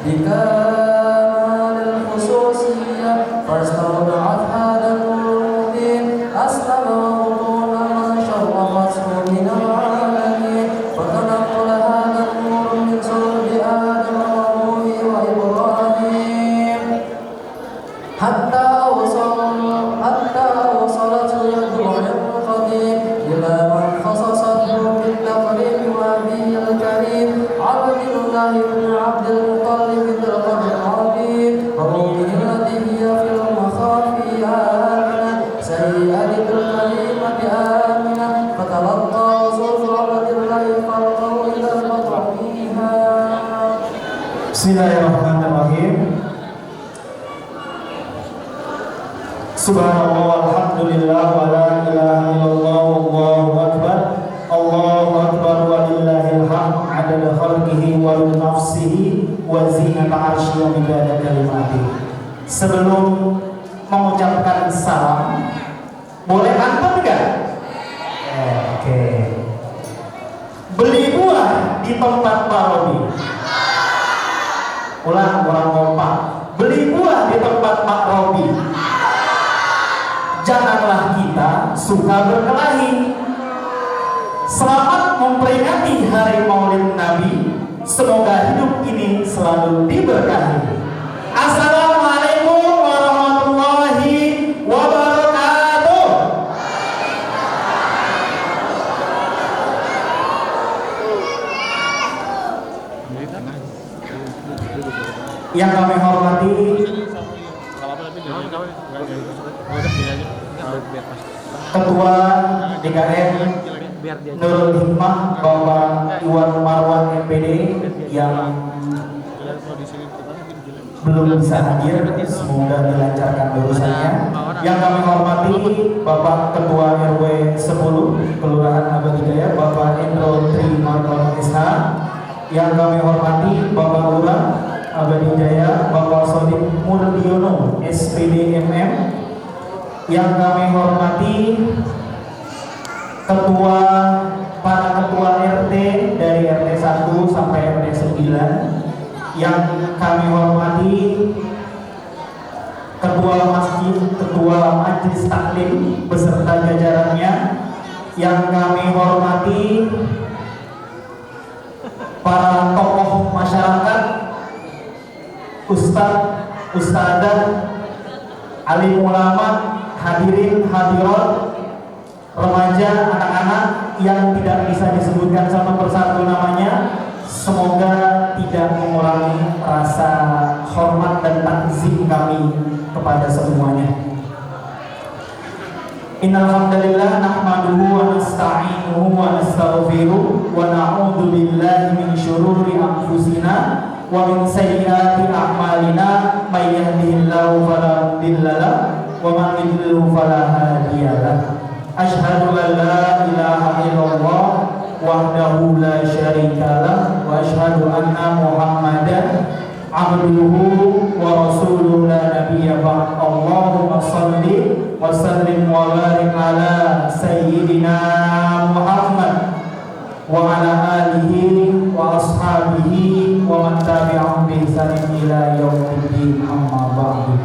بكمال الخصوصية فاستودعت هذا النور المبين أسلم وبطون من شرفته من العالمين فتنقل هذا النور من صلب آدم ونوح وإبراهيم حتى وصلت يد القديم إلى من خصصته بالتقريب وأبيه الكريم عبد الله بن عبد المطلب ذي القدر العظيم وأمه التي هي في المخافي آمنة سيئة الكريمة آمنة فتلقى وصوف عبد الله خلقه إلى البطع فيها. Bismillahirrahmanirrahim. Subhanallah, alhamdulillah, wa la ilaha illallah, wallahu akbar. Allahu akbar wa lillahil hamd, adada khalqihi wa nafsihi wa zinata arsy wa midada kalimatihi. Sebelum mengucapkan salam, boleh antum enggak? Oke. Beli buah di tempat Pak Robi. Ulang, orang kompak. Beli buah di tempat Pak Robi. Janganlah kita suka berkelahi. Selamat memperingati hari Maulid Nabi. Semoga hidup ini selalu diberkahi. Assalamualaikum warahmatullahi wabarakatuh. Yang kami hormati Ketua DKM Nurul Hikmah Bapak Iwan Marwan MPD yang belum bisa hadir, semoga dilancarkan urusannya. Yang kami hormati Bapak Ketua RW 10 Kelurahan Abad Hidayah Bapak Endro Trimartono SH. Yang kami hormati Bapak Lurah Abad Hidayah Bapak Sodik Murdiono SPD MM. Yang kami hormati para ketua RT dari RT 1 sampai RT 9. Yang kami hormati ketua masjid, ketua majelis taklim beserta jajarannya. Yang kami hormati para tokoh masyarakat, ustadz, ustadzah, alim ulama, hadirin hadirat, remaja, anak-anak yang tidak bisa disebutkan satu persatu namanya, semoga tidak mengurangi rasa hormat dan takzim kami kepada semuanya. Innal hamdalillah nahmaduhu wa nasta'inuhu wa nastaghfiruh wa na'udzu billahi min syururi anfusina wa min sayyiati a'malina may yahdihillahu fala mudilla lahu wa man yudlil fala hadiya lahu. Asyhadu an la ilaha illallah wahdahu la syarika lahu wa asyhadu anna Muhammadan abduhu wa rasuluhu la nabiyya ba'd. Allahumma shalli wa sallim wa barik ala sayyidina Muhammad wa ala alihi wa ashabihi wa man tabi'ahum bi ihsan ila yaumiddin, amma ba'du.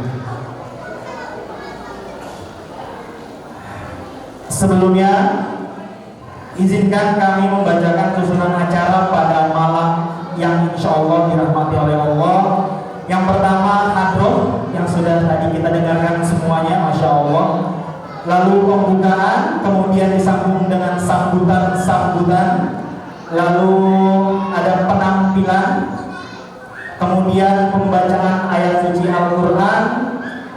Sebelumnya, izinkan kami membacakan susunan acara pada malam yang insya Allah dirahmati oleh Allah. Yang pertama hadroh yang sudah tadi kita dengarkan semuanya, Masya Allah. Lalu pembukaan, kemudian disambung dengan sambutan-sambutan. Lalu ada penampilan, kemudian pembacaan ayat suci Al-Quran,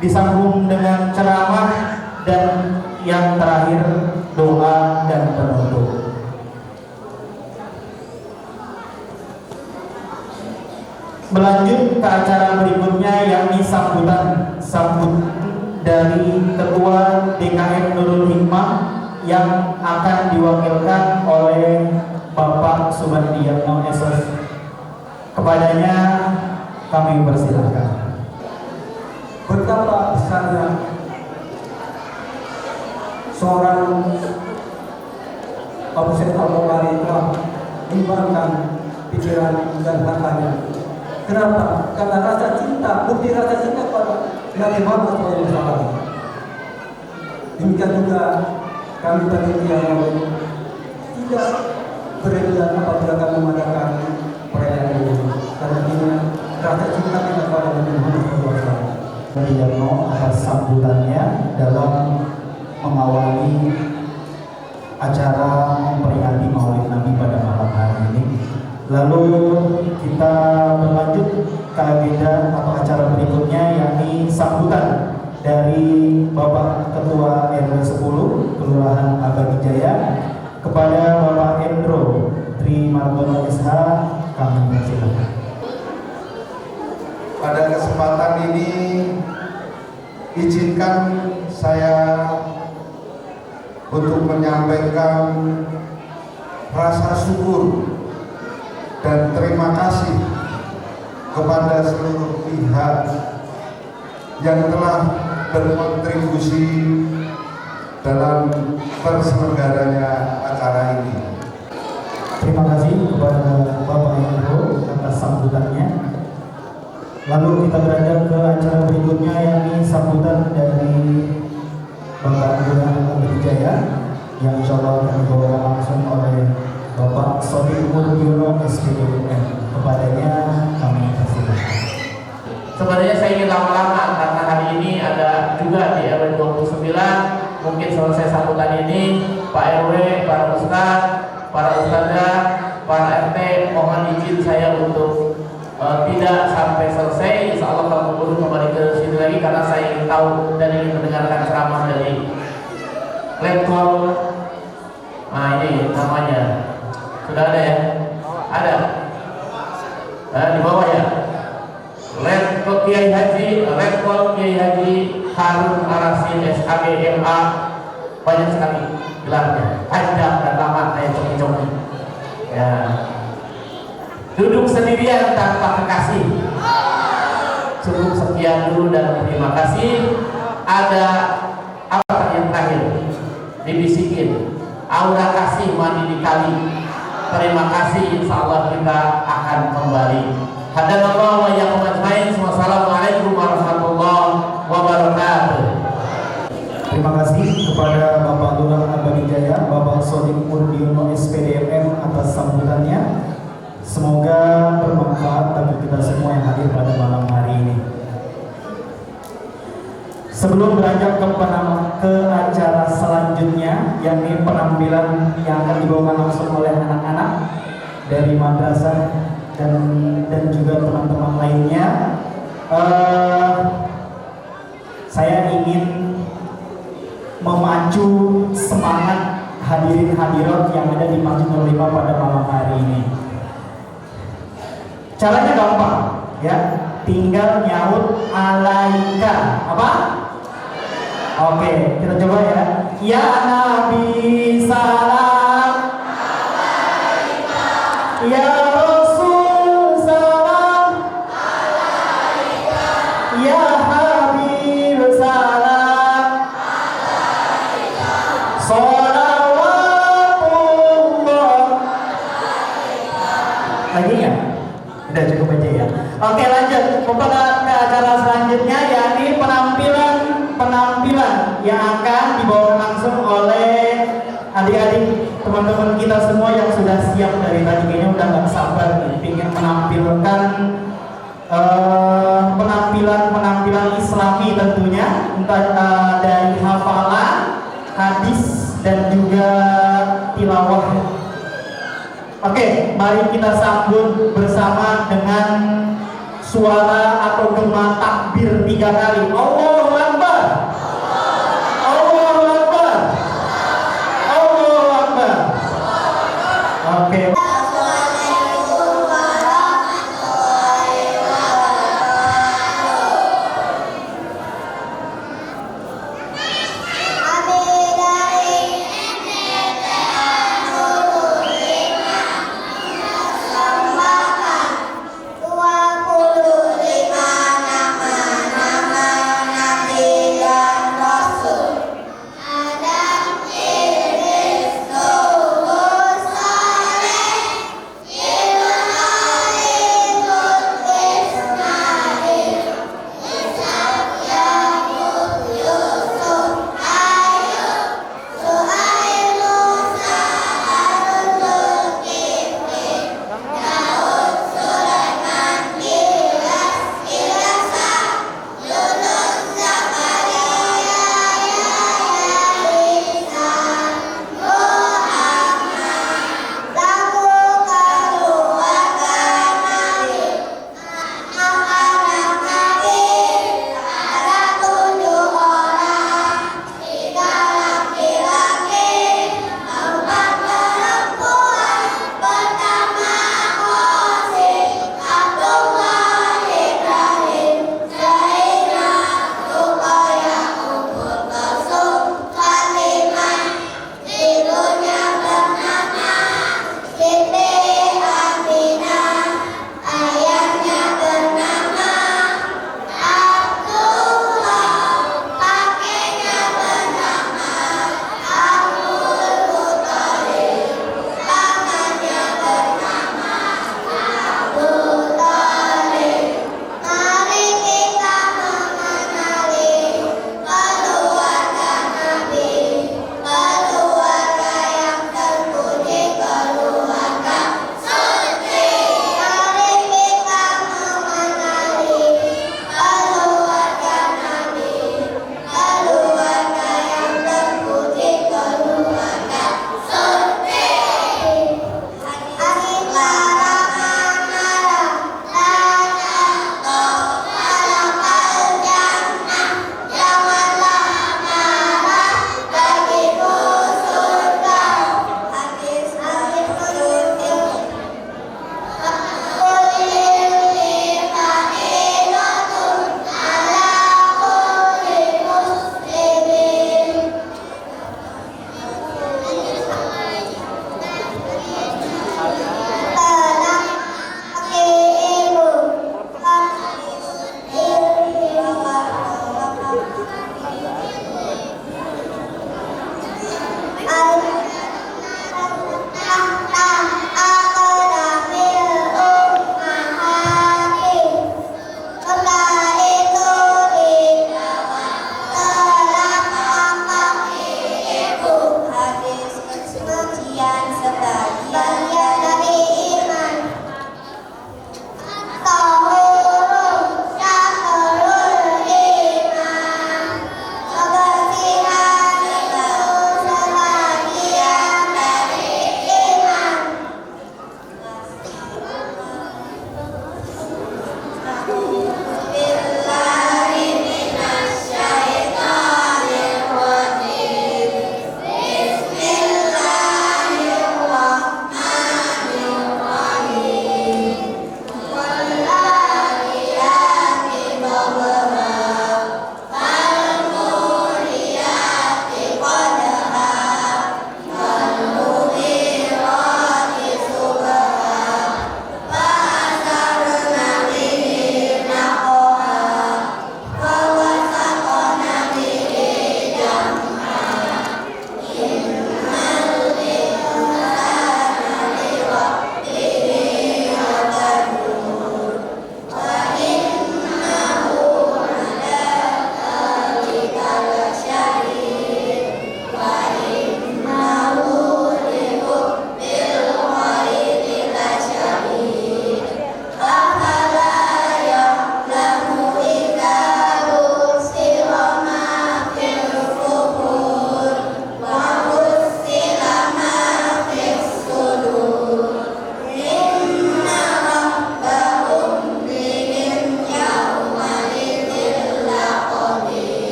disambung dengan ceramah, dan yang terakhir doa dan penutup. Berlanjut ke acara berikutnya, yakni sambutan dari Ketua DKM Nurul Hikmah yang akan diwakilkan oleh Bapak Subandiyatno SS. Kepadanya kami persilahkan. Betapa besarnya seorang Abu Sayyid Al-Bukhari telah menyumbangkan pikiran dan hartanya Kenapa? Karena rasa cinta, bukti rasa cinta pada Nabi Muhammad SAW. Demikian juga kami panitia yang tidak berlebihan apabila kami mengadakan perayaan ini. Karena ini rasa cinta kita pada Nabi Muhammad SAW. Beliau atas sambutannya dalam mengawali acara memperingati Maulid Nabi pada malam hari ini. Lalu kita berlanjut ke agenda atau acara berikutnya, yakni sambutan dari Bapak Ketua RW 10 Kelurahan Abadi Jaya kepada Bapak Endro Tri Martono SH. Kami persilakan. Pada kesempatan ini izinkan saya untuk menyampaikan rasa syukur dan terima kasih kepada seluruh pihak yang telah berkontribusi dalam terselenggaranya acara ini. Terima kasih kepada Bapak Endro atas sambutannya. Lalu kita beranjak ke acara berikutnya, yakni sambutan dari Bapak Kelurahan Abadi Jaya yang insya Allah akan dibawa langsung oleh Bapak Sodik Murdiono SPDM. Kepadanya kami persilakan. Sebenarnya saya ingin lama-lama karena hari ini ada juga di RW 29. Mungkin selesai sambutan ini Pak RW, para ustaz, para ustazah, para RT, mohon izin saya untuk tidak sampai selesai. Insya Allah kalau guru kembali ke sini lagi karena saya ingin tahu dan ingin mendengarkan ceramah dari Letkol. Nah ini namanya sudah ada ya? Ada. Di bawah ya. Letkol Kiai Haji Harun Arasin SKG MA, banyak sekali gelarnya, panjang dan lama kayak coki-coki. Ya. Duduk sendirian tanpa kekasih. Cukup sekian dulu dan terima kasih. Ada apa yang terakhir? Dibisikin. Aura kasih mandi di kali. Terima kasih. Insya Allah kita akan kembali. Hadanallah wa iyyakum ajmain. Wassalamualaikum warahmatullahi wabarakatuh. Terima kasih kepada Bapak Lurah Abadi Jaya, Bapak Sodik Murdiono SPDM atas sambutannya. Semoga bermanfaat bagi kita semua yang hadir pada malam hari ini. Sebelum beranjak ke acara selanjutnya, yakni penampilan yang akan dibawakan langsung oleh anak-anak dari madrasah dan juga teman-teman lainnya, saya ingin memacu semangat hadirin hadirat yang ada di Masjid Nur 5 pada malam hari ini. Caranya gampang, ya. Tinggal nyaut alaika. Apa? Oke, kita coba ya. Ya Nabi salam. Alaika. Ya Rasul salam. Alaika. Ya Habib salam. Alaika. Sholawatullah. Lagi ya? Udah cukup aja ya. Oke, lanjut kepada acara selanjutnya, yakni penampilan yang akan dibawa langsung oleh adik-adik teman-teman kita semua yang sudah siap dari tadi. Kayaknya udah nggak sabar nih, ingin menampilkan penampilan Islami tentunya, entah dari hafalan, hadis dan juga tilawah. Oke, mari kita sambut bersama dengan suara atau gema takbir 3 kali. Allahu Akbar. Allahu Akbar. Allahu Akbar. Oke.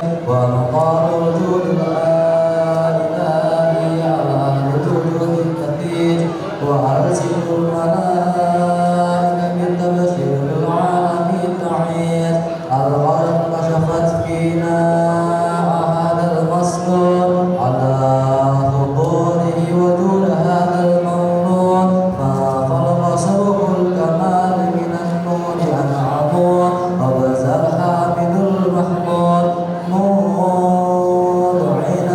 ومقام وجود الإله على وجود التثبيت وأرسل الملائكة بالتبشير العالمين تعيد الغرب كشفت فينا هذا المصدر على ظهوره وجود هذا المولود فخلق سبق الكمال من النور أنعمون وبز الحامد المحمود موضعين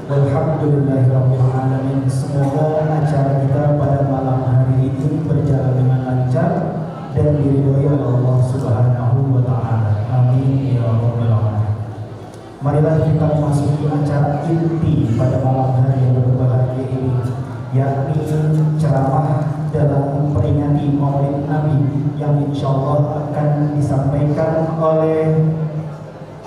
Alhamdulillahirrahmanirrahim. Semoga acara kita pada malam hari ini berjalan dengan lancar dan diridhoi oleh Allah Subhanahu wa Ta'ala. Amin ya rabbal alamin. Marilah kita memasuki acara inti pada malam hari yang berbahagia ini, yakni ceramah dalam memperingati Maulid Nabi yang insya Allah akan disampaikan oleh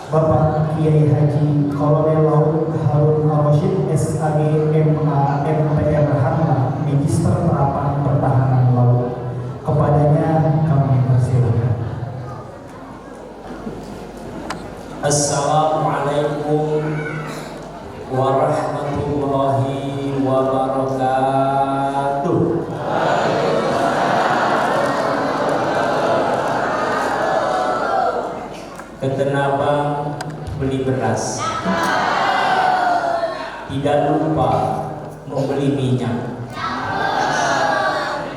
Bapak Kiai Haji Kolonel Laut Harun Ar-Rasyid SAG MA MPR Hanma, Magister Terapan Pertahanan Laut. Kepadanya kami persilakan. Assalamualaikum warahmatullahi wabarakatuh. Kenapa beli beras? Tidak lupa membeli minyak.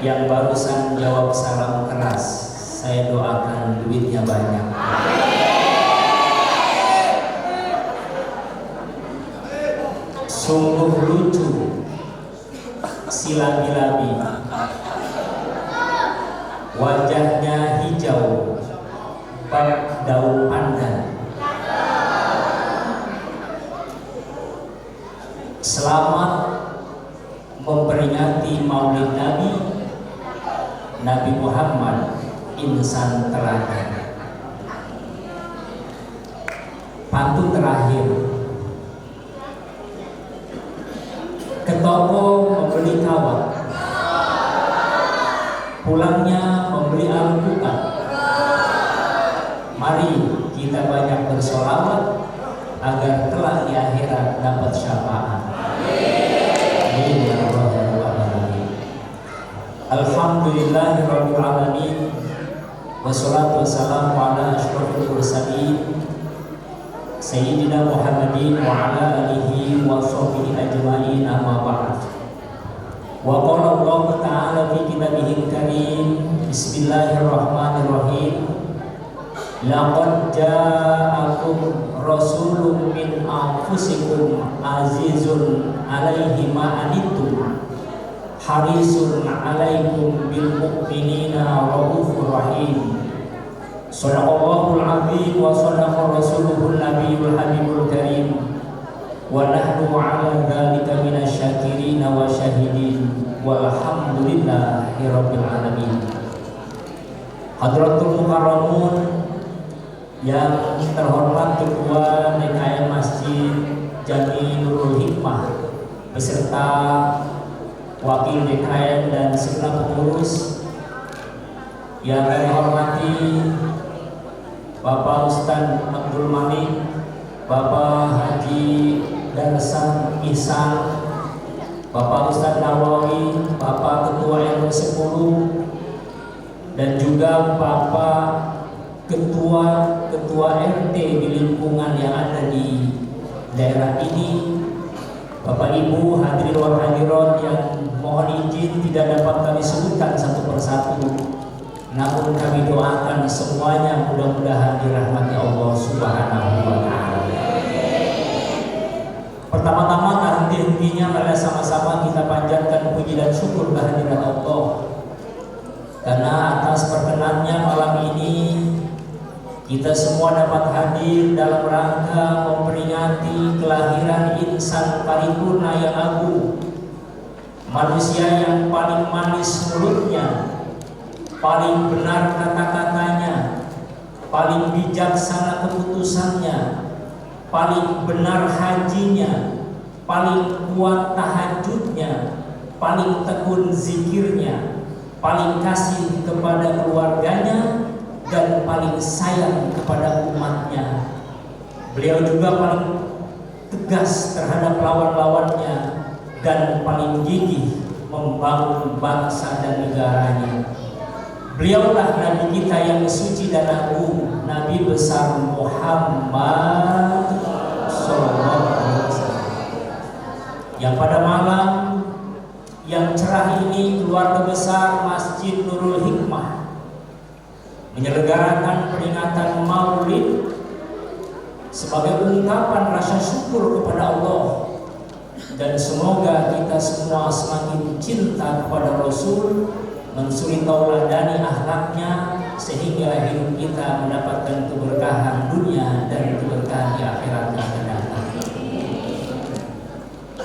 Yang barusan jawab salam keras, saya doakan duitnya banyak. Sungguh lucu si labi-labi, wajahnya hijau bak daun pandan. Selamat memperingati Maulid Nabi Muhammad, insan teladan. Pantun terakhir, toko membeli kawat, pulangnya membeli Alpukat. Mari kita banyak bersolawat agar kelak di akhirat dapat syafaat. Amin ya rabbal alamin. Alhamdulillahirabbil alamin. Wassalatu wassalamu ala asyrofil mursalin Sayyidina Muhammadin wa ala alihi wa sahbihi ajma'in, amma ba'd. Wa qala Allah ta'ala fi kitabihil karim, bismillahirrahmanirrahim, laqad ja'akum rasulun min anfusikum azizun alaihi ma anittum harisun alaikum bil mu'minina raufur rahim. Shadaqallahul azim wa shadaqa rasuluhun nabiyul habibul karim wa nahnu ala dzalika minasyakirin wa syahidin walhamdulillahi rabbil alamin. Hadratul mukarramun yang terhormat Ketua DKM Masjid Jami Nurul Hikmah beserta Wakil DKM dan segenap pengurus, yang kami hormati Bapak Ustadz Abdul Malik, Bapak Haji Darsan Ihsan, Bapak Ustadz Nawawi, Bapak Ketua RW 10, dan juga Bapak Ketua RT di lingkungan yang ada di daerah ini, Bapak Ibu hadirin wal hadirat yang mohon izin tidak dapat kami sebutkan satu persatu, namun kami doakan semuanya mudah-mudahan dirahmati Allah Subhanahu wa ta'ala. Pertama-tama tak henti-hentinya mari sama-sama kita panjatkan puji dan syukur kehadirat Allah, karena atas perkenannya malam ini kita semua dapat hadir dalam rangka memperingati kelahiran insan paripurna yang agung, manusia yang paling manis mulutnya, paling benar kata-katanya, paling bijaksana keputusannya, paling benar hajinya, paling kuat tahajudnya, paling tekun zikirnya, paling kasih kepada keluarganya, dan paling sayang kepada umatnya. Beliau juga paling tegas terhadap lawan-lawannya dan paling gigih membangun bangsa dan negaranya. Beliaulah Nabi kita yang suci dan agung, Nabi besar Muhammad Sallallahu Alaihi Wasallam, yang pada malam yang cerah ini keluarga besar Masjid Nurul Hikmah menyelenggarakan peringatan Maulid sebagai ungkapan rasa syukur kepada Allah, dan semoga kita semua semakin cinta kepada Rasul, mensuri tauladani akhlaknya, sehingga hidup kita mendapatkan keberkahan dunia dan keberkahan di akhirat yang akan datang.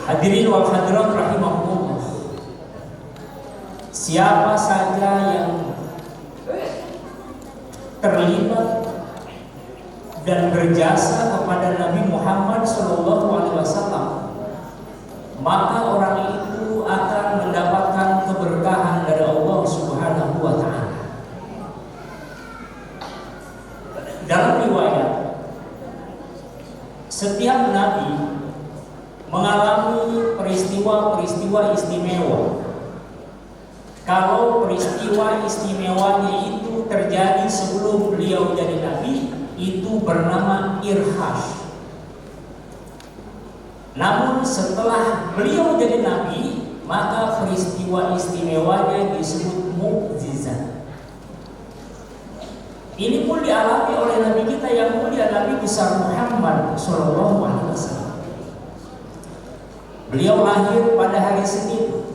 Hadirin wal hadirat rahimahumullah, siapa saja yang terlibat dan berjasa kepada Nabi Muhammad SAW, maka orang itu akan mendapatkan keberkahan dari Allah Subhanahu wa ta'ala. Dalam riwayat, setiap nabi mengalami peristiwa-peristiwa istimewa. Kalau peristiwa istimewanya itu terjadi sebelum beliau jadi nabi, itu bernama irhash. Namun setelah beliau jadi nabi, maka peristiwa istimewanya disebut mukjizat. Ini pun dialami oleh nabi kita yang mulia, Nabi besar Muhammad Sallallahu Alaihi Wasallam. Beliau lahir pada hari Senin,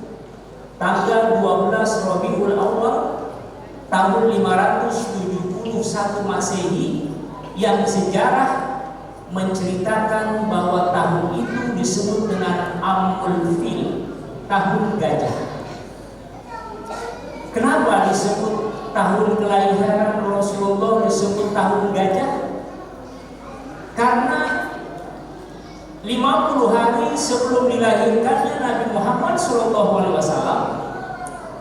tanggal 12 Rabiul Awal tahun 571 Masehi, yang sejarah menceritakan bahwa tahun itu disebut dengan Amul Fil, tahun gajah. Kenapa disebut tahun kelahiran Rasulullah disebut tahun gajah? Karena 50 hari sebelum dilahirkannya Nabi Muhammad SAW,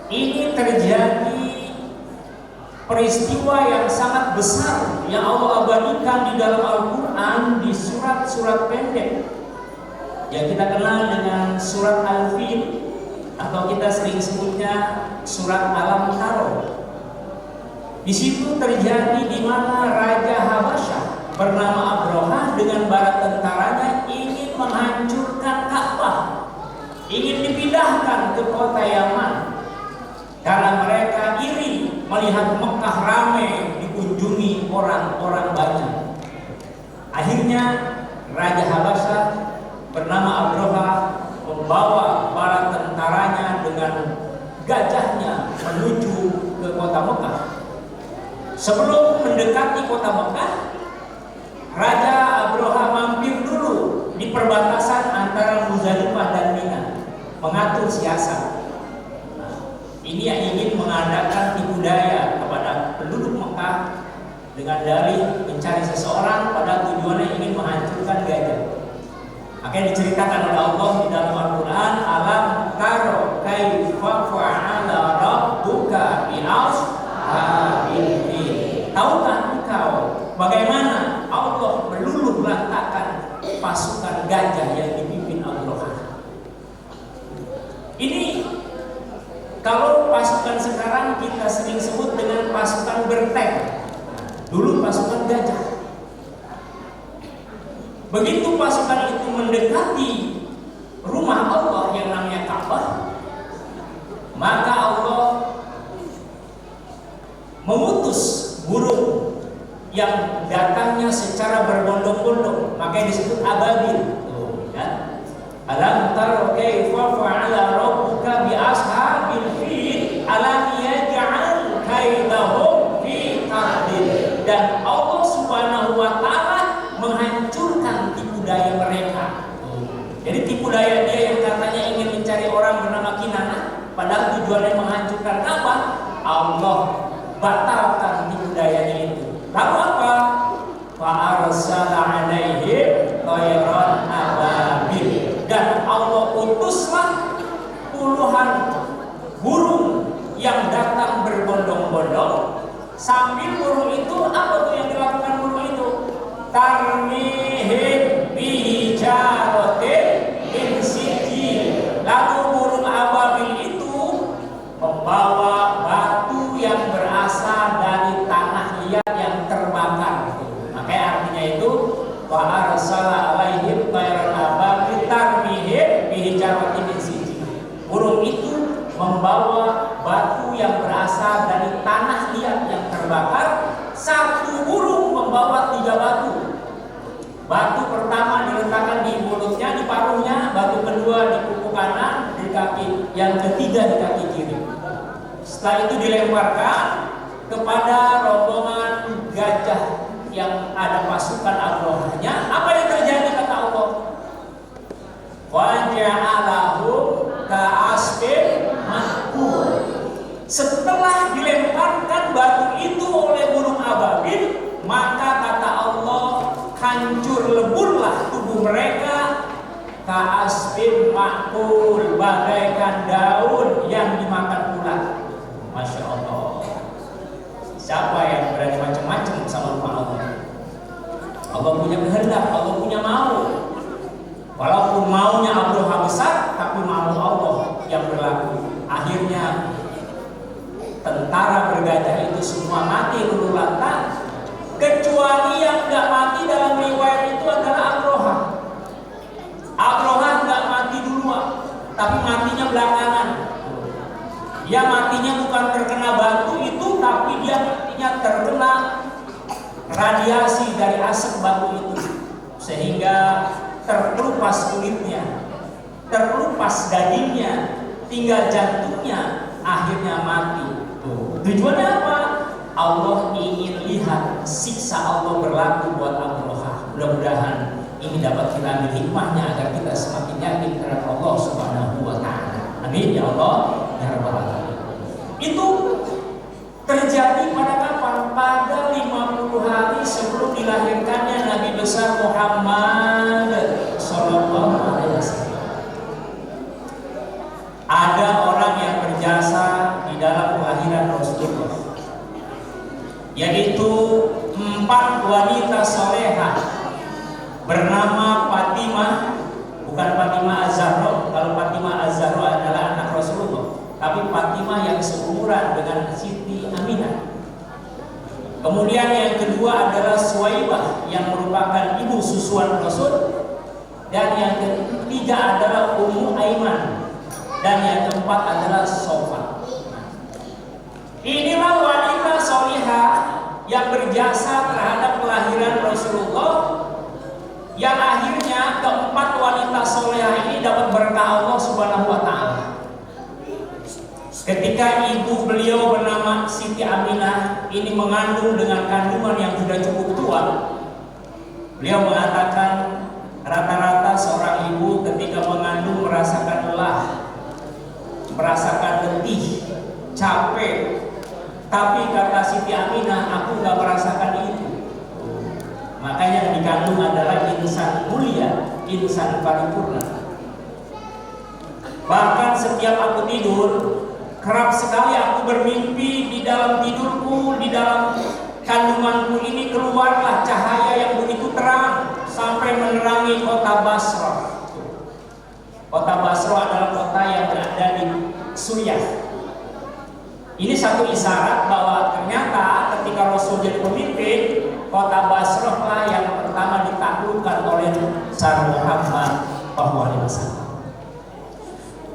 ini terjadi peristiwa yang sangat besar yang Allah abadikan di dalam Al-Quran di surat-surat pendek yang kita kenal dengan surat Al-Fil, atau kita sering sebutnya surat Alam Taro. Di situ terjadi di mana Raja Habasyah bernama Abrahah dengan bala tentaranya ingin menghancurkan Ka'bah, ingin dipindahkan ke kota Yaman karena mereka iri melihat Mekah ramai dikunjungi orang-orang banyak. Akhirnya Raja Habasyah bernama Abrahah membawa bala tentaranya dengan gajahnya menuju ke kota Mekah. Sebelum mendekati kota Mekah, Raja Abrahah mampir dulu di perbatasan antara Muzdalifah dan Mina, mengatur siasat. Ini yang ingin mengadakan tipu daya kepada penduduk Mekah dengan dalih mencari seseorang pada tujuannya ingin menghancurkan gajah. Makanya diceritakan oleh Allah di dalam Al-Quran, alam taro kaifa fa'ala rabbuka bi ashabil fil. Tahukah engkau bagaimana Allah meluluh lantakkan pasukan gajah yang dipimpin Abrahah? Ini kalau pasukan sekarang kita sering sebut dengan pasukan bertank. Dulu pasukan gajah. Begitu pasukan itu mendekati rumah Allah yang namanya Ka'bah, maka Allah memutus burung yang datangnya secara berbondong-bondong, makanya disebut ababil. Ya. Alam taro kaifa fa'ala rabbuka bi ashabil fil alam yaj'al kaidahum fi tadlil. Dan Allah Subhanahu wa taala menghancurkan tipu daya mereka. Jadi tipu daya dia yang katanya ingin mencari orang bernama Kinana, padahal tujuannya menghancurkan Ka'bah, Allah batalkan tipu dayanya itu. Lalu apa? Fa arsala alaihim tayran ababil. Dan Allah utuslah puluhan burung yang datang berbondong-bondong. Sambil burung itu, apa tuh yang dilakukan burung itu? Tarmihim bihijaratin min sijil. Lalu burung ababil itu membawa batu yang berasal dari tanah liat yang terbakar. Makanya artinya itu wa arsala alaihim tayran ababil tarmihim bihijaratin min sijil. Burung itu membawa batu yang berasal dari tanah liat yang terbakar. Satu burung membawa 3 batu. Batu pertama diletakkan di mulutnya, di paruhnya. Batu kedua di kuku kanan, di kaki. Yang ketiga di kaki kiri. Setelah itu dilemparkan kepada rombongan gajah yang ada pasukan Abrahahnya. Apa yang terjadi kata Allah? Waja'alahum ka'asfin ma'kul. Setelah dilemparkan batu itu oleh burung ababil, maka kata Allah, hancur leburlah tubuh mereka ka'asfin ma'kul, bagaikan daun yang dimakan ulat. Masya Allah. Siapa yang berani macam-macam sama rumah Allah? Allah punya kehendak, Allah punya mau. Walaupun maunya Abrahah besar, tapi mau Allah yang berlaku. Akhirnya tentara bergajah itu semua mati luluh lantak, kecuali yang tidak mati dalam riwayat itu adalah Abrahah. Abrahah tidak mati duluan, tapi matinya belakangan. Dia matinya bukan terkena batu itu, tapi dia matinya terkena radiasi dari asap batu itu, sehingga terkelupas kulitnya, terkelupas dagingnya, tinggal jantungnya, akhirnya mati. Tujuannya apa? Allah ingin lihat siksa Allah berlaku buat Abrahah. Mudah-mudahan ini dapat kita ambil hikmahnya agar kita semakin yakin terhadap Allah Subhanahu wa taala. Amin ya Allah ya rabbal alamin. Itu terjadi pada kapan? Pada 50 hari sebelum dilahirkannya Nabi besar Muhammad sallallahu wanita soleha bernama Fatimah, bukan Fatimah Az-Zahra. Kalau Fatimah Az-Zahra adalah anak Rasulullah, tapi Fatimah yang seumuran dengan Siti Aminah. Kemudian yang kedua adalah Suwaibah yang merupakan ibu susuan Rasul, dan yang ketiga adalah Ummu Aiman, dan yang keempat adalah Sofa. Inilah wanita solihah yang berjasa terhadap kelahiran Rasulullah, yang akhirnya keempat wanita solihah ini dapat berkah Allah Subhanahu wa Ta'ala. Ketika ibu beliau bernama Siti Aminah ini mengandung dengan kandungan yang sudah cukup tua, beliau mengatakan rata-rata seorang ibu ketika mengandung merasakan lelah, merasakan letih, capek. Tapi kata Siti Aminah, aku gak merasakan itu. Makanya yang dikandung adalah insan mulia, insan paripurna. Bahkan setiap aku tidur, kerap sekali aku bermimpi di dalam tidurku, di dalam kandunganku ini keluarlah cahaya yang begitu terang sampai menerangi kota Basra. Kota Basra adalah kota yang berada di Suriah. Ini satu isyarat bahwa ternyata ketika Rasul jadi pemimpin, kota Basra lah yang pertama ditaklukkan oleh Nabi Muhammad SAW.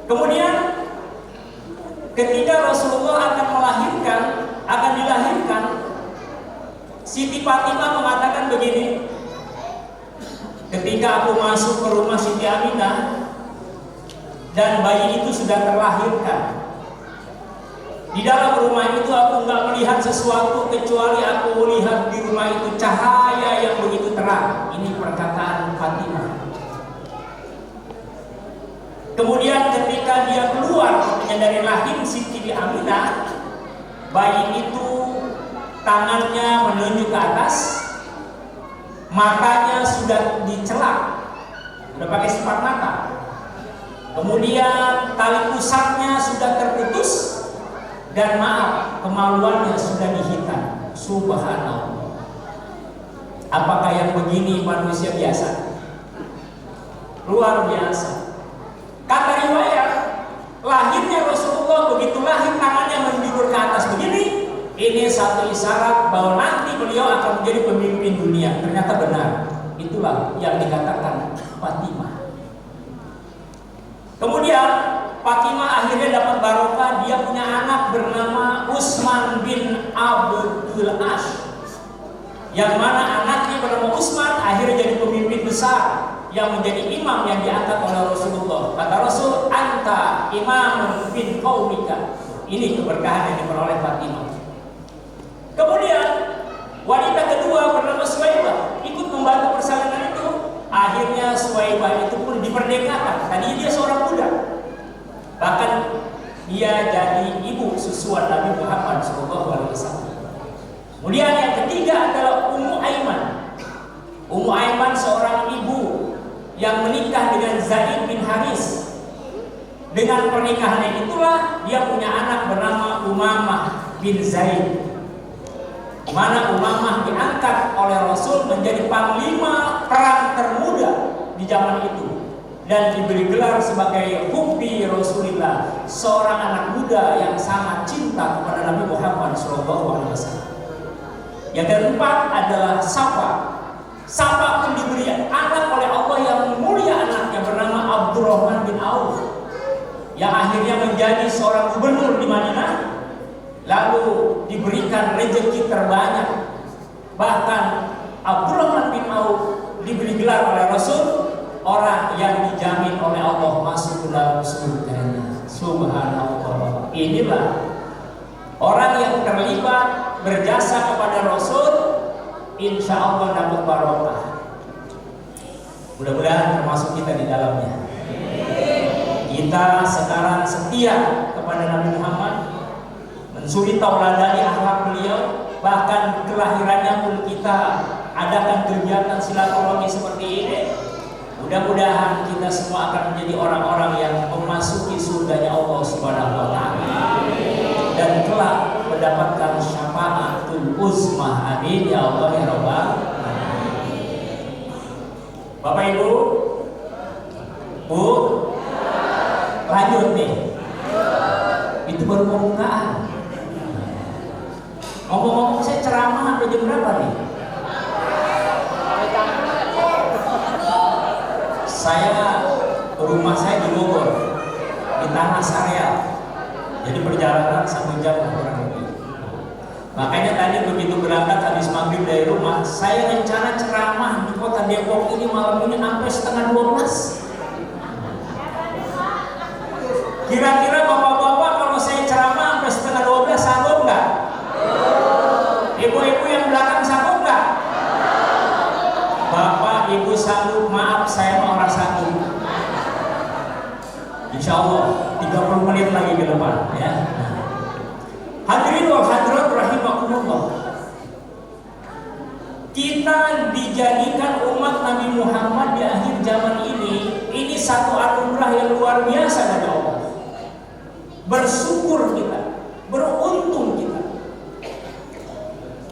Kemudian ketika Rasulullah akan dilahirkan, Siti Fatimah mengatakan begini, ketika aku masuk ke rumah Siti Aminah dan bayi itu sudah terlahirkan, di dalam rumah itu aku nggak melihat sesuatu kecuali aku melihat di rumah itu cahaya yang begitu terang. Ini perkataan Fatimah. Kemudian ketika dia keluar dari rahim Siti Aminah, bayi itu tangannya menunjuk ke atas, matanya sudah dicelak, sudah pakai sifat mata. Kemudian tali pusatnya sudah terputus, dan maaf, kemaluannya sudah dihitam. Subhanallah. Apakah yang begini manusia biasa? Luar biasa. Kata riwayat, lahirnya Rasulullah begitu lahir tangannya menjulur ke atas begini. Ini satu isyarat bahwa nanti beliau akan menjadi pemimpin dunia. Ternyata benar. Itulah yang dikatakan Fatimah. Kemudian Fatimah akhirnya dapat barokah, dia punya anak bernama Utsman bin Abdul Ash, yang mana anaknya bernama Utsman akhirnya jadi pemimpin besar yang menjadi imam yang diangkat oleh Rasulullah. Kata Rasul, anta imamun bin qaumika. Ini keberkahan yang diperoleh Fatimah. Kemudian wanita kedua bernama Suwaibah ikut membantu persalinan itu. Akhirnya Suwaibah itu pun diperdekakan. Tadinya dia seorang budak, bahkan dia jadi ibu susuan Nabi Muhammad SAW. Kemudian yang ketiga adalah Ummu Aiman. Ummu Aiman seorang ibu yang menikah dengan Zaid bin Haris. Dengan pernikahannya itulah dia punya anak bernama Umamah bin Zaid, di mana Umamah diangkat oleh Rasul menjadi panglima perang termuda di zaman itu dan diberi gelar sebagai Hubbi Rasulillah, seorang anak muda yang sangat cinta kepada Nabi Muhammad SAW. Yang keempat adalah Safa. Safa pun diberi anak oleh Allah yang mulia, anaknya bernama Abdurrahman bin Auf, yang akhirnya menjadi seorang gubernur di Madinah, lalu diberikan rezeki terbanyak. Bahkan Abdurrahman bin Auf diberi gelar oleh Rasul orang yang dijamin oleh Allah masuk ke dalam surganya. Subhanallah. Inilah orang yang terlibat berjasa kepada Rasul, insya Allah dapat barokah. Mudah-mudahan termasuk kita di dalamnya. Kita sekarang setia kepada Nabi Muhammad, mensuri tauladani akhlak beliau, bahkan kelahirannya pun kita adakan kegiatan silaturahmi seperti ini. Mudah-mudahan kita semua akan menjadi orang-orang yang memasuki surganya Allah Subhanahu wa Ta'ala dan kelak mendapatkan syafaatul uzma. Amin ya Allah ya Rabbal Bapak Ibu, Bu, lanjut nih. Itu baru pembukaan. Ngomong-ngomong, saya ceramah sampai jam berapa nih? Rumah saya di Bogor, di Tanah Sareal. Jadi perjalanan 1 jam kurang lebih. Makanya tadi begitu berangkat habis maghrib dari rumah, saya rencana ceramah di kota Depok ini malam ini sampai setengah 12. Kira-kira bapak-bapak kalau saya ceramah sampai setengah 12 sanggup nggak? Ibu-ibu yang belakang sanggup nggak? Bapak, ibu sanggup, maaf saya mau orang sanggup. Insya Allah 30 menit lagi ke depan ya. Hadirin wal hadirat rahimakumullah. Kita dijadikan umat Nabi Muhammad di akhir zaman ini satu anugerah yang luar biasa dari Allah. Bersyukur kita, beruntung kita.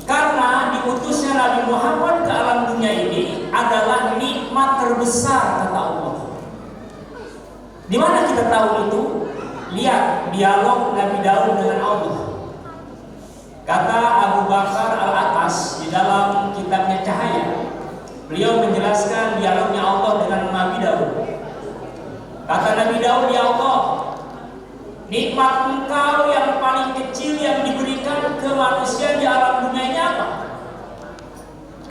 Karena diutusnya Nabi Muhammad ke alam dunia ini adalah nikmat terbesar kata Allah. Di mana kita tahu itu? Lihat dialog Nabi Daud dengan Allah. Kata Abu Bakar Al-Atas di dalam kitabnya Cahaya, beliau menjelaskan dialognya Allah dengan Nabi Daud. Kata Nabi Daud, ya Allah, nikmat Engkau yang paling kecil yang diberikan ke manusia di alam dunia ini apa?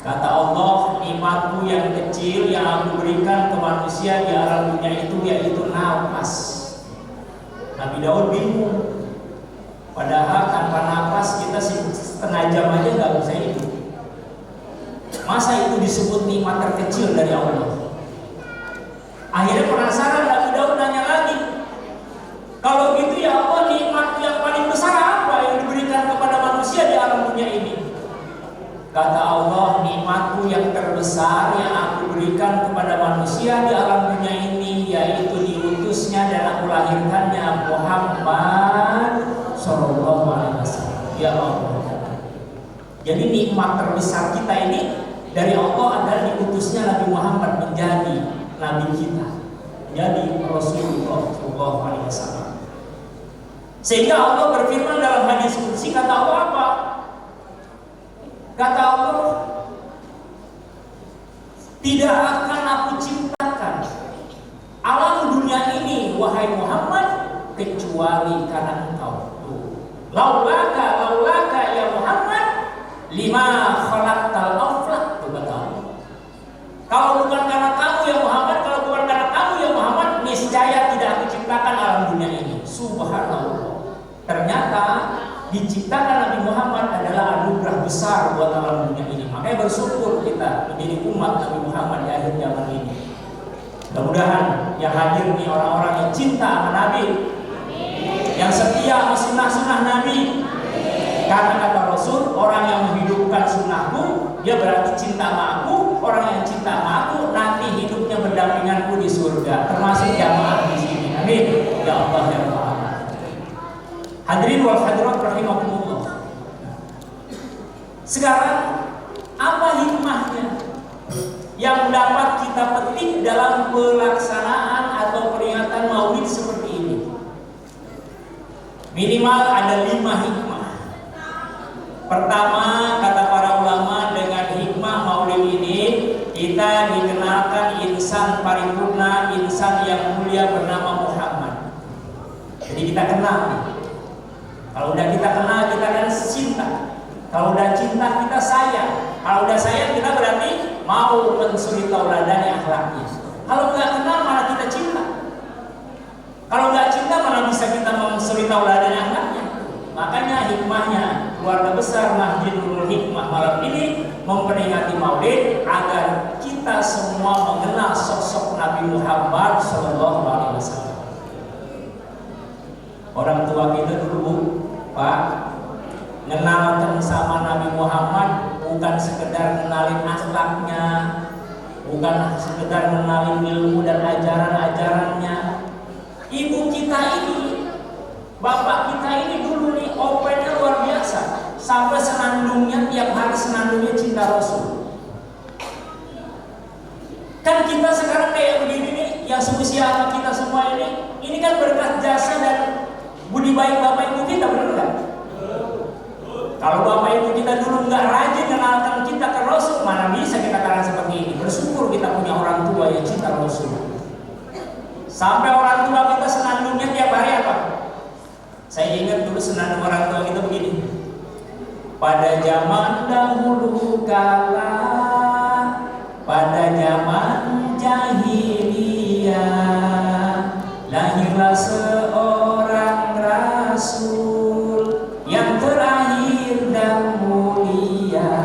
Kata Allah, nikmatku yang kecil yang aku berikan ke manusia di alam dunia itu yaitu nafas. Nabi Daud bingung. Padahal tanpa nafas kita setengah jam aja nggak bisa hidup. Masa itu disebut nikmat terkecil dari Allah? Akhirnya penasaran Nabi Daud nanya lagi. Kalau gitu ya Allah, nikmat yang paling besar apa yang diberikan kepada manusia di alam dunia ini? Kata Allah, nikmatku yang terbesar yang aku berikan kepada manusia di alam dunia ini yaitu diutusnya dan aku lahirkannya Muhammad Sallallahu Alaihi Wasallam. Ya Allah. Jadi nikmat terbesar kita ini dari Allah adalah diutusnya Nabi Muhammad menjadi Nabi kita, menjadi Rasulullah Sallallahu Alaihi Wasallam. Sehingga Allah berfirman dalam hadis qudsi, kata Allah apa? Kata Allah, tidak akan aku ciptakan alam dunia ini wahai Muhammad kecuali karena engkau. Laulaka ya Muhammad lima khalaqtal aflaq. Kalau bukan karena kamu ya Muhammad, kalau bukan karena kamu ya Muhammad, niscaya tidak aku ciptakan alam dunia ini. Subhanallah. Ternyata diciptakan Nabi Muhammad adalah anugerah besar buat alam dunia ini. Makanya bersyukur kita menjadi umat Nabi Muhammad di akhir zaman ini. Mudah-mudahan yang hadir nih orang-orang yang cinta sama Nabi, yang setia sama sunnah-sunnah Nabi. Karena kata Rasul, orang yang menghidupkan sunnahku, dia berarti cinta sama aku. Orang yang cinta sama aku, nanti hidupnya berdampinganku di surga. Termasuk jamaah di sini. Amin. Ya Allah ya Allah. Hadirin wal hadirat rahimakumullah. Sekarang apa hikmahnya yang dapat kita petik dalam pelaksanaan atau peringatan Maulid seperti ini? Minimal ada 5 hikmah. Pertama, kata para ulama, dengan hikmah Maulid ini kita dikenalkan insan paripurna, insan yang mulia bernama Muhammad. Jadi kita kenal. Kalau udah kita kenal, kita akan cinta. Kalau udah cinta, kita sayang. Kalau udah sayang, kita berarti mau mensuri tauladani akhlaknya. Kalau nggak kenal, malah kita cinta. Kalau nggak cinta, malah bisa kita mensuri tauladani akhlaknya. Makanya hikmahnya keluarga besar Masjidul Hikmah malam ini memperingati Maulid agar kita semua mengenal sosok Nabi Muhammad Sallallahu Alaihi Wasallam. Orang tua kita dulu, Pak, mengenalkan sama Nabi Muhammad bukan sekedar mengenalin akhlaknya, bukan sekedar mengenalin ilmu dan ajaran-ajarannya. Ibu kita ini, bapak kita ini dulu nih opennya luar biasa. Sampai senandungnya tiap hari senandungnya cinta Rasul. Kan kita sekarang kayak begini nih, yang seusia sama kita semua ini kan berkat jasa dan budi baik bapak ibu kita, benar nggak? Kalau bapak ibu kita dulu nggak rajin mengenalkan kita ke Rasul, mana bisa kita sekarang seperti ini? Bersyukur kita punya orang tua yang cinta Rasul. Sampai orang tua kita senandungnya tiap hari apa? Saya ingat dulu senandung orang tua kita begini. Pada zaman dahulu kala, pada zaman jahiliyah, lahirlah seorang Rasul yang terakhir dan mulia.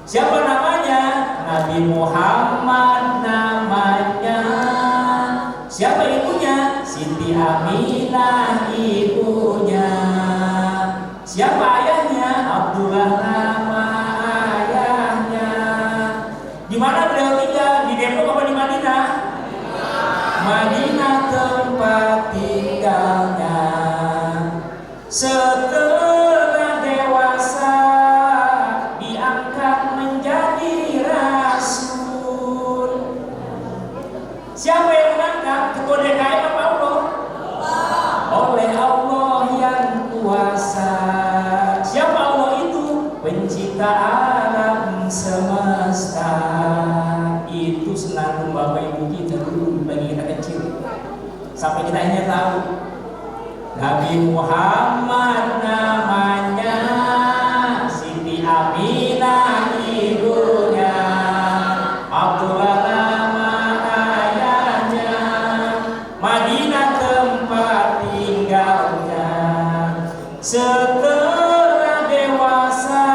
Siapa namanya? Nabi Muhammad namanya. Siapa ibunya? Siti Aminah ibunya. Siapa ayahnya? Abdullah nama ayahnya. Di mana beliau tinggal? Di Depok apa di Madinah? Madinah tempat tinggalnya. Setelah dewasa diangkat menjadi rasul. Siapa yang mengangkat? Ketua DKM apa Allah? Oleh Allah yang kuasa. Siapa Allah itu? Pencipta alam semesta. Itu senandung bapak ibu kita dulu bagi kita kecil. Sampai kita hanya tahu Nabi Muhammad namanya, Siti Aminah ibunya, Abdullah nama ayahnya, Madinah tempat tinggalnya. Setelah dewasa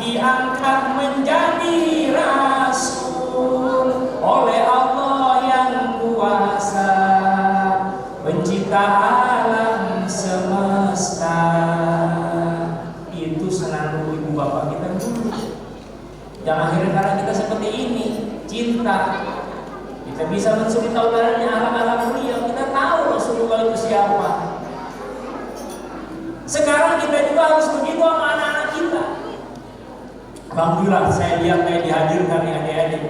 diangkat menjadi rasul oleh Allah yang kuasa, pencipta alam semesta. Itu senandung ibu bapak kita dulu. Yang akhirnya karena kita seperti ini, cinta. Kita bisa mensuri tauladannya alam-alam beliau. Kita tahu Rasulullah itu siapa. Sekarang kita juga harus begitu sama anak-anak kita. Alhamdulillah saya lihat kayak dihadirkan nih adik-adik.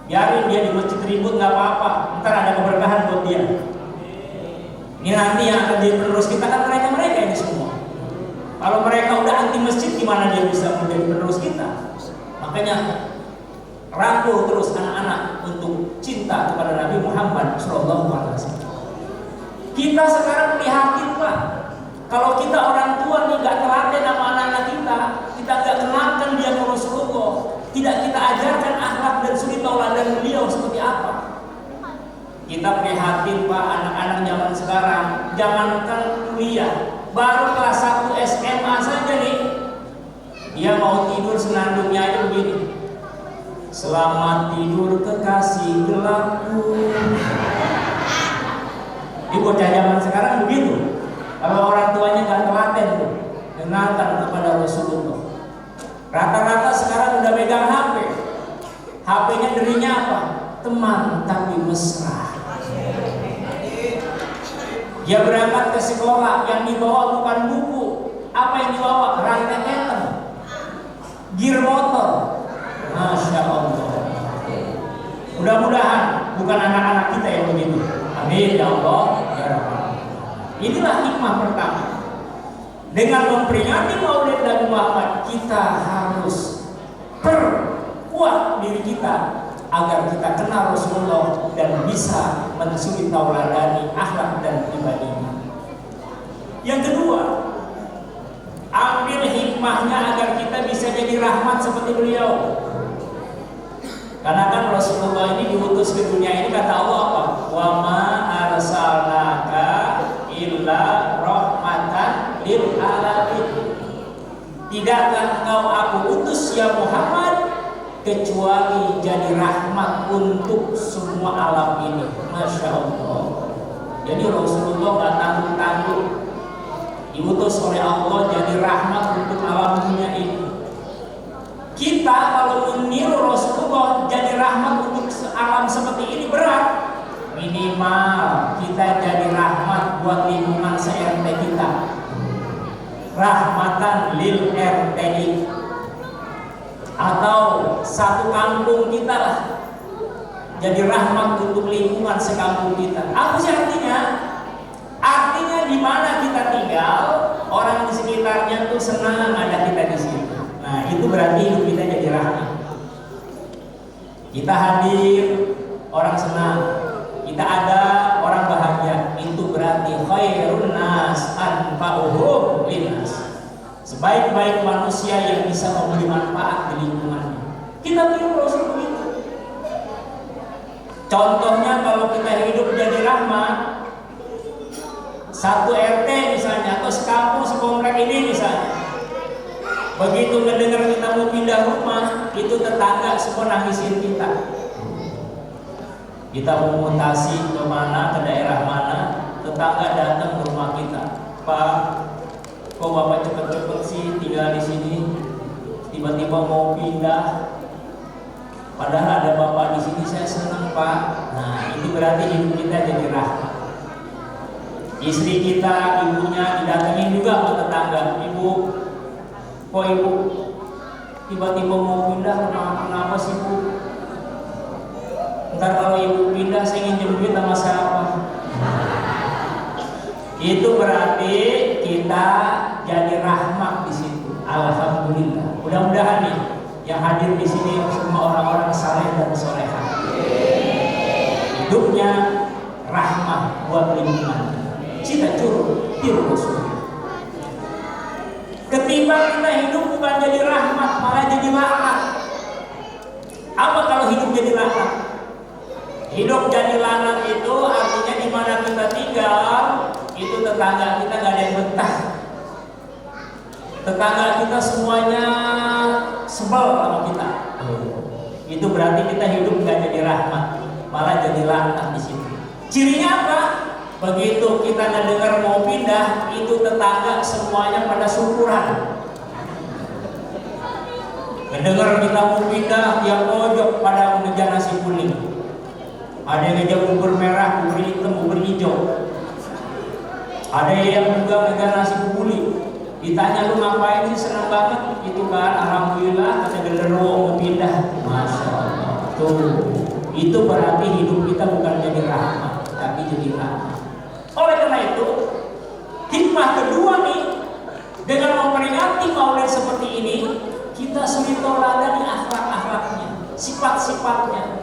Biarin dia di masjid ribut nggak apa-apa. Ntar ada keberkahan buat dia. Ini nanti yang akan jadi penerus kita kan mereka ini semua. Kalau mereka udah anti masjid, gimana dia bisa menjadi penerus kita? Makanya rangkul terus anak-anak untuk cinta kepada Nabi Muhammad SAW. Kita sekarang prihatin Pak. Kalau kita orang tua nih nggak telaten sama anak-anak kita nggak kenalkan dia ke Rasulullah, tidak kita ajarkan akhlak dan suri tauladan beliau seperti apa. Kita prihatin Pak, anak-anak zaman sekarang, jangankan kuliah, baru kelas 1 SMA saja nih, dia mau tidur senandungnya aja begini. Selamat tidur kekasih gelapku. Ini bocah zaman sekarang begitu. Kalau orang tuanya nggak telaten tuh, kenalkan kepada Rasulullah. Rata-rata sekarang udah megang HP. HP-nya derinya apa? Teman tapi mesra. Dia berangkat ke sekolah, yang dibawa bukan buku. Apa yang dibawa? Rantai ketel, gear motor. Masya Allah. Mudah-mudahan bukan anak-anak kita yang begitu. Amin ya Allah ya Rabbal. Inilah hikmah pertama. Dengan memperingati Maulid Nabi Muhammad, kita harus perkuat diri kita agar kita kenal Rasulullah dan bisa mensuri tauladani akhlak dan pribadinya. Yang kedua, ambil hikmahnya agar kita bisa jadi rahmat seperti beliau. Karena kan Rasulullah ini diutus ke dunia ini, kata Allah apa? Wa ma arsalnaka illa rahmatan lil alamin. Tidakkah engkau aku utus ya Muhammad kecuali jadi rahmat untuk semua alam ini. Masya Allah. Jadi Rasulullah gak tanggung-tanggung, diutus oleh Allah jadi rahmat untuk alam dunia ini. Kita kalau meniru Rasulullah jadi rahmat untuk alam seperti ini berat. Minimal kita jadi rahmat buat lingkungan se-RT kita. Rahmatan lil RTI. atau satu kampung kita lah jadi rahmat untuk lingkungan sekampung kita. Apa sih artinya? Artinya di mana kita tinggal, orang di sekitarnya tuh senang ada kita di situ. Nah, itu berarti hidup kita jadi rahmat. Kita hadir, orang senang. Kita ada, orang bahagia. Itu berarti khairun nas anfa'uhum linnas. Sebaik-baik manusia yang bisa memberi manfaat di lingkungannya. Kita tiru Rasul begitu. Contohnya kalau kita hidup jadi rahmat, satu RT misalnya atau sekampung sekomplek ini misalnya, begitu mendengar kita mau pindah rumah, itu tetangga semua nangisin kita. Kita mau mutasi ke mana, ke daerah mana, tetangga datang ke rumah kita. Pak, kok bapak cepet-cepet sih tinggal di sini, tiba-tiba mau pindah. Padahal ada bapak di sini, saya senang Pak. Nah, ini berarti hidup kita jadi rahmat. Istri kita, ibunya didatengin juga ke tetangga. Ibu, kok ibu tiba-tiba mau pindah, kenapa sih Bu? Ntar kalau ibu pindah saya ingin duit sama siapa? Itu berarti kita jadi rahmat di situ. Alhamdulillah. Mudah-mudahan nih yang hadir di sini semua orang-orang saleh dan solehah. Hidupnya rahmat buat lingkungan. Kita tiru Rasul. Ketimbang kita hidup bukan jadi rahmat, malah jadi laknat. Apa kalau hidup jadi laknat? Hidup jadi laknat itu artinya di mana kita tinggal, itu tetangga kita gak ada yang betah. Tetangga kita semuanya sebel sama kita. Itu berarti kita hidup gak jadi rahmat, malah jadi laknat di situ. Cirinya apa? Begitu kita dengar mau pindah, itu tetangga semuanya pada syukuran. Mendengar kita mau pindah, tiap pojok pada mengejar nasi kuning. Ada yang ngejar bubur merah, bubur hitam, bubur hijau. Ada yang juga ngejar nasi kebuli. Ditanya lu ngapain sih, senang banget. Itu kan alhamdulillah kata genderuwo mau pindah. Masya Allah. Tuh, itu berarti hidup kita bukan jadi rahmat, tapi jadi rahmat. Oleh karena itu, hikmah kedua nih, dengan memperingati Maulid seperti ini, kita suri teladan di akhlak-akhlaknya, sifat-sifatnya.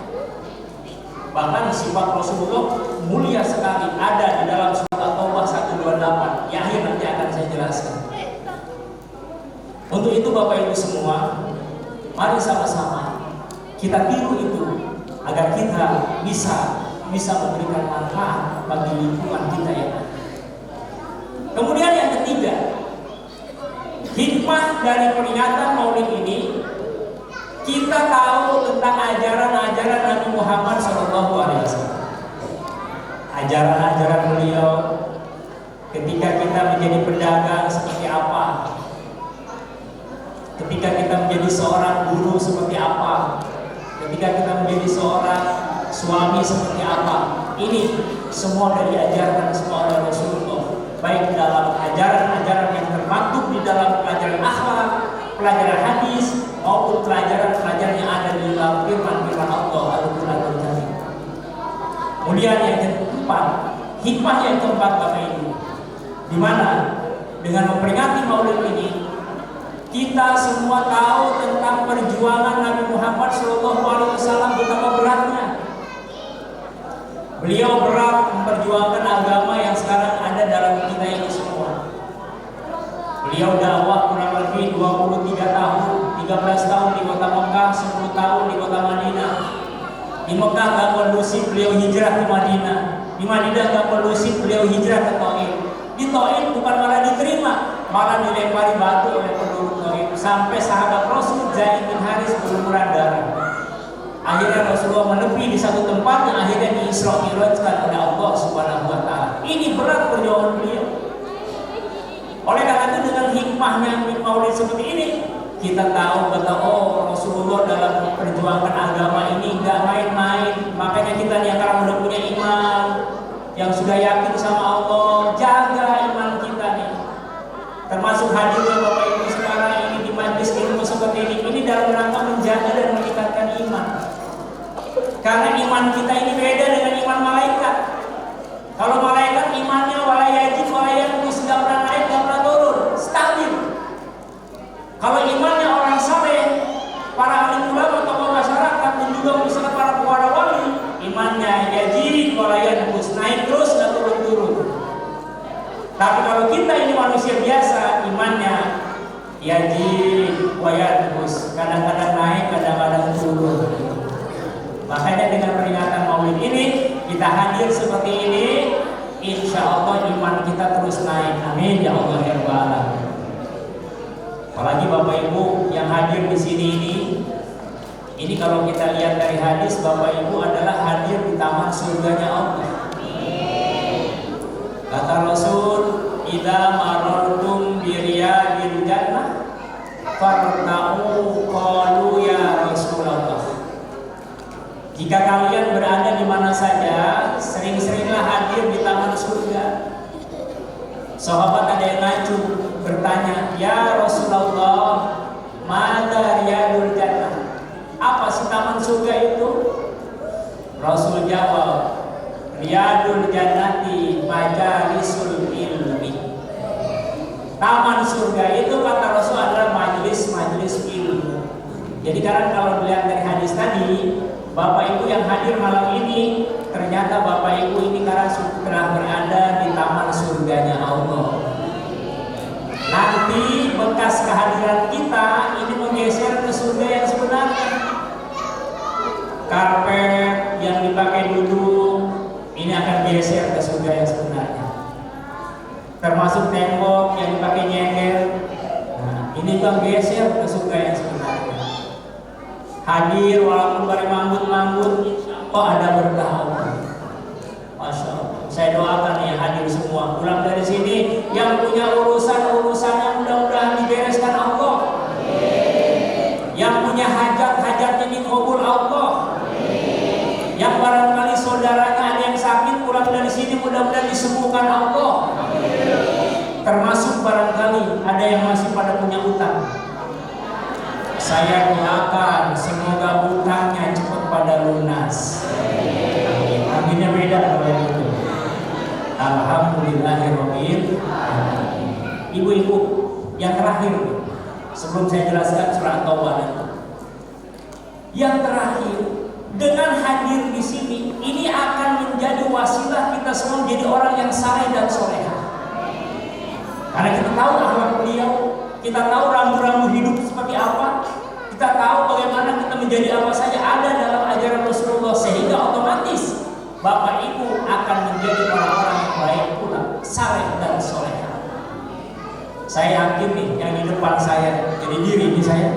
Bahkan sifat Rasulullah mulia sekali, ada di dalam surat At-Taubah 128. Yang akhir nanti akan saya jelaskan. Untuk itu Bapak Ibu semua, mari sama-sama kita tiru itu agar kita bisa memberikan manfaat bagi lingkungan kita yang ada. Kemudian yang ketiga, hikmah dari peringatan Maulid ini, kita tahu tentang ajaran-ajaran Nabi Muhammad SAW. Ajaran-ajaran beliau ketika kita menjadi pedagang seperti apa, ketika kita menjadi seorang guru seperti apa, ketika kita menjadi seorang suami seperti apa. Ini semua dari ajaran semua oleh Rasulullah, baik dalam ajaran-ajaran yang termaktub di dalam pelajaran akhlak, pelajaran hadis, maupun pelajaran-pelajaran yang ada di dalam firman-firman Allah Al-Qur'anul Karim. Kemudian yang keempat, hikmah yang keempat Bapak Ibu, di mana dengan memperingati Maulid ini kita semua tahu tentang perjuangan Nabi Muhammad SAW betapa beratnya. Beliau berat memperjuangkan agama yang sekarang ada dalam kita ini semua. Beliau dakwah kurang lebih 23 tahun, 13 tahun di kota Mekah, 10 tahun di kota Madinah. Di Mekah gak kondusif, beliau hijrah ke Madinah. Di Madinah gak kondusif, beliau hijrah ke Taif. Di Taif bukan malah diterima, malah dilempari batu oleh penduduk Taif. Sampai sahabat Rasul Zaid bin Haris berlumuran darah. Akhirnya Rasulullah menepi di satu tempat yang akhirnya di-Isra Mi'rajkan oleh Allah Subhanahu wa Ta'ala. Ini berat perjuangan beliau. Oleh karena itu dengan hikmahnya Maulid seperti ini, kita tahu betapa Rasulullah dalam perjuangan agama ini nggak main-main. Makanya kita nih yang udah punya iman, yang sudah yakin sama Allah, jaga iman kita nih. Termasuk hadirnya Bapak Ibu sekarang ini di majlis ilmu seperti ini dalam rangka Iman kita ini beda dengan iman malaikat. Kalau malaikat imannya wala yajid wala yanqus, nggak pernah naik, nggak pernah turun, stabil. Kalau imannya orang saleh, para ahli ulama, tokoh masyarakat, dan juga misalnya para para wali, imannya yajid wala yanqus, naik terus, nggak turun-turun. Tapi kalau kita ini manusia biasa, imannya yajid wa yanqus, kadang-kadang naik, kadang-kadang turun. Makanya dengan peringatan Maulid ini kita hadir seperti ini, insya Allah iman kita terus naik. Amin ya Allah ya Rabbal Alamin. Apalagi Bapak Ibu yang hadir di sini ini kalau kita lihat dari hadis, Bapak Ibu adalah hadir di taman surganya Allah. Kata Rasul, "Idza marartum bi riyadil jannah farta'u qalu ya Rasulullah." Jika kalian berada di mana saja, sering-seringlah hadir di taman surga. Sahabat ada yang ngacu bertanya, "Ya Rasulullah, mada riyadul jannah?" Apa sih taman surga itu? Rasul jawab, "Riyadul jannati majalisul ilmi." Taman surga itu kata Rasul adalah majelis-majelis ilmu. Jadi kalau dilihat dari hadis tadi, Bapak Ibu yang hadir malam ini, ternyata Bapak Ibu ini karena sudah berada di taman surganya Allah. Nanti bekas kehadiran kita ini menggeser ke surga yang sebenarnya. Karpet yang dipakai dulu ini akan geser ke surga yang sebenarnya. Termasuk tembok yang dipakai nyender, nah, ini juga geser ke surga yang sebenarnya. Hadir walaupun baru manggut-manggut, kok ada berkah Allah. Masya Allah. Saya doakan ya hadir semua pulang dari sini yang punya urusannya mudah-mudahan dibereskan Allah. Yang punya hajatnya dikabul Allah. Yang barangkali saudaranya ada yang sakit pulang dari sini mudah-mudahan disembuhkan Allah. Termasuk barangkali ada yang masih pada punya utang. Saya doakan semoga hutangnya cepat pada lunas. Aminnya beda kalau yang itu. Alhamdulillahirobbil alamin. Ibu-ibu yang terakhir, sebelum saya jelaskan surah Taubah itu, yang terakhir, dengan hadir di sini, ini akan menjadi wasilah kita semua menjadi orang yang saleh dan soleha. Karena kita tahu akhlak beliau, kita tahu rambu-rambu hidup seperti apa, kita tahu bagaimana kita menjadi apa saja ada dalam ajaran Rasulullah, sehingga otomatis Bapak Ibu akan menjadi orang-orang yang baik pula, saleh dan soleha. Saya yakin nih yang di depan saya, jadi diri ini saya,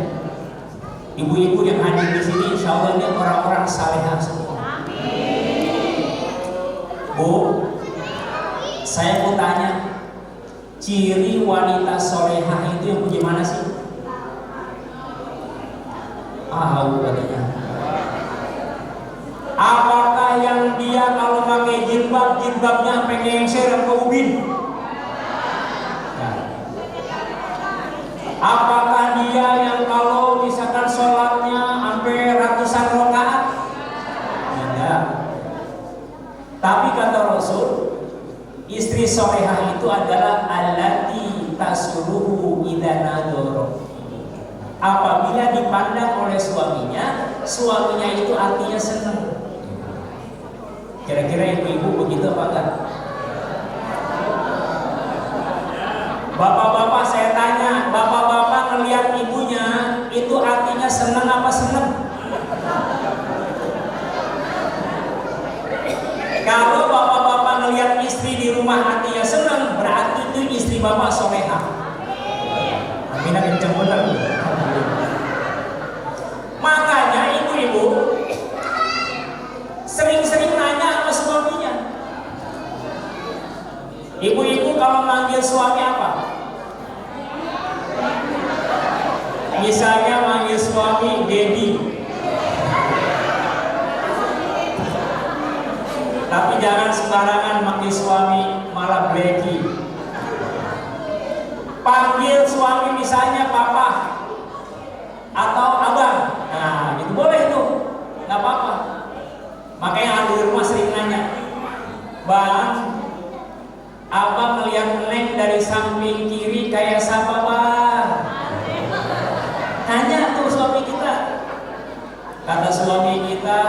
ibu-ibu yang hadir di sini, insya Allah ini orang-orang salehah semua. Bu, saya mau tanya, ciri wanita solehah itu yang bagaimana sih? Katanya. Apakah yang dia kalau pakai jilbabnya sampai ngengser ke ubin? Ya. Apakah dia yang kalau misalkan sholatnya sampai ratusan rakaat? Tidak. Tapi kata Rasul, istri solehah itu adalah allati tasuruhu idza nadara. Apabila dipandang oleh suaminya itu artinya senang. Kira-kira ibu-ibu begitu apa enggak? Bapak-bapak saya tanya, bapak-bapak ngelihat ibunya itu artinya senang apa senang? Kalau bapak-bapak ngelihat istri di rumah artinya senang, berarti itu istri bapak solehah. Amin amin kenceng. Makanya ibu-ibu sering-sering nanya sama suaminya. Ibu-ibu kalau manggil suami apa? Misalnya manggil suami Dedi, tapi jangan sembarangan manggil suami malah Bleki. Panggil suami misalnya Papa atau Abang, nah itu boleh tuh, nggak apa-apa. Makanya yang di rumah sering nanya, Bang, abang melihat Neng dari samping kiri kayak siapa Bang? Tanya tuh suami kita. Kata suami kita,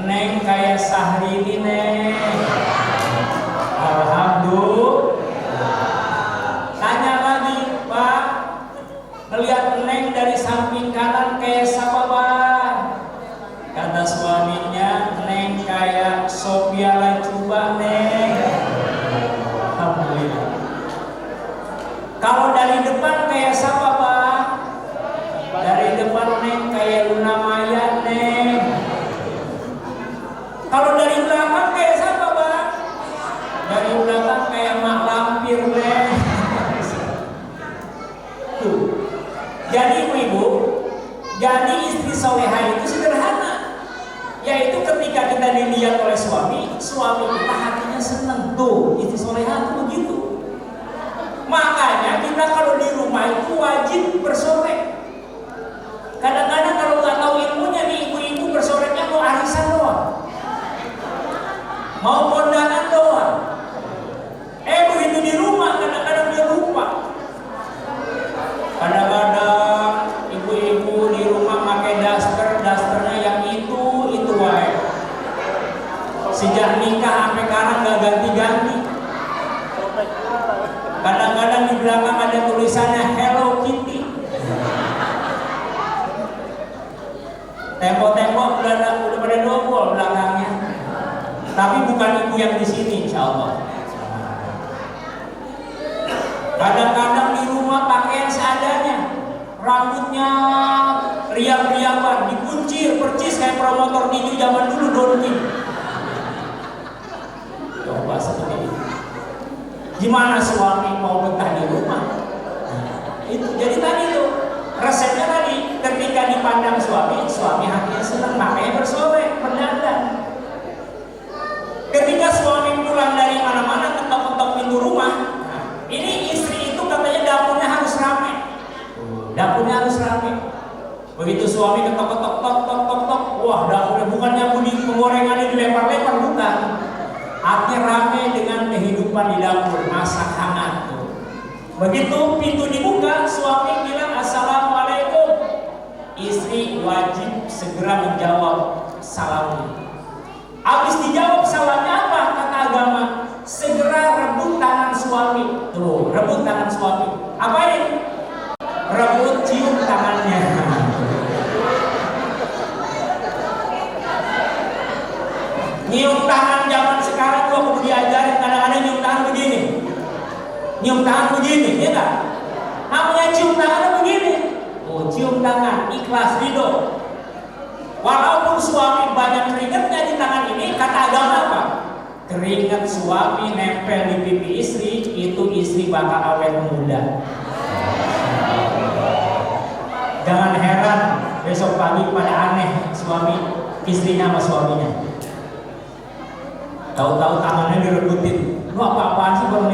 Neng kayak Syahrini Neng. Alhamdulillah. Tanya lagi, Pak, melihat Neng dari samping kanan kayak siapa Bang? Kata suaminya, Neng kayak Sophia Lacuba Neng. Alhamdulillah. Kalau dari depan kayak siapa Bang? Dari depan Neng kayak Luna Maya Neng. Kalau dari belakang kayak siapa Bang? Dari belakang kayak Mak Lampir Neng. Tuh. Jadi ibu, jadi istri soleha itu sederhana, yaitu ketika kita dilihat oleh suami kita hatinya seneng. Tuh, istri soleha itu begitu. Makanya kita kalau di rumah itu wajib bersolek. Kadang-kadang kalau nggak tahu ilmunya nih ibu-ibu bersoleknya mau arisan doang, mau kondangan doang. Begitu di rumah kadang-kadang dia lupa. Kadang-kadang ibu-ibu di rumah pakai dasternya yang itu wae. Sejak nikah sampai sekarang nggak ganti-ganti. Kadang-kadang di belakang ada tulisannya Hello Kitty. Tembok-tembok udah pada dobol belakangnya. Tapi bukan ibu yang di sini, insya Allah. Kadang-kadang di rumah pakaian seadanya, rambutnya riang-riangan, dikuncir, percis kayak promotor tinju zaman dulu Donkin. Coba seperti itu. Gimana suami mau betah di rumah? Itu jadi tadi tuh resepnya tadi, ketika dipandang suami hatinya senang, makanya bersolek, berdandan. Ketika suami pulang dari mana-mana ketok-ketok pintu rumah, ini istri itu katanya dapurnya harus ramai. Dapurnya harus ramai. Begitu suami ketok-ketok tok, wah dapurnya bukannya bunyi penggorengannya dilempar-lempar, bukan. Artinya ramai dengan kehidupan di dapur, masak hangat. Begitu pintu dibuka, suami bilang Assalamualaikum. Istri wajib segera menjawab salamnya. Habis dijawab salamnya apa? Kata agama, segera rebut tangan suami. Tuh, rebut tangan suami. Apain? Rebut cium tangannya. Nyium tangan zaman sekarang gua perlu diajarin, kadang-kadang nyium tangan begini. Nyium tangan begini, ya kan? Namanya cium tangan begini. Oh, cium tangan, ikhlas, ridho. Walaupun suami banyak keringatnya di tangan ini, kata agama apa? Keringat suami nempel di pipi istri, itu istri bakal awet muda. Jangan heran besok pagi pada aneh suami istrinya sama suaminya. Tahu-tahu tangannya direbutin. Lu apa-apaan sih baru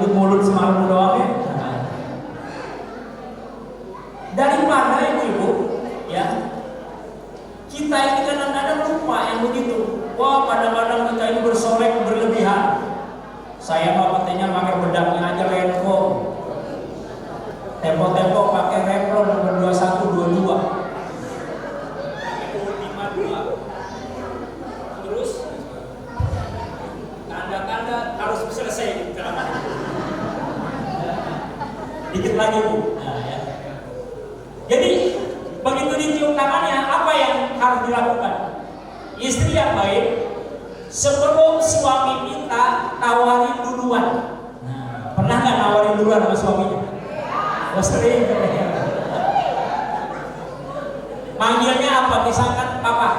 ikut mulut semalam doang ya? Daripada ibu-ibu, ya kita ini kadang-kadang lupa yang begitu. Wah, kadang-kadang kita ini bersolek berlebihan. Saya mah katanya pakai bedaknya aja Renko. Tempo-tempo pakai Revlon nomor 2122. Terus tanda-tanda harus selesai ceramah. Dikit lagi Bu. Nah, ya. Jadi begitu dicium tangannya, apa yang harus dilakukan? Istri yang baik, sebelum suami minta, tawarin duluan. Nah, pernah nggak nawarin duluan sama suaminya? Oh, sering. Manggilnya apa? Misalkan Papa.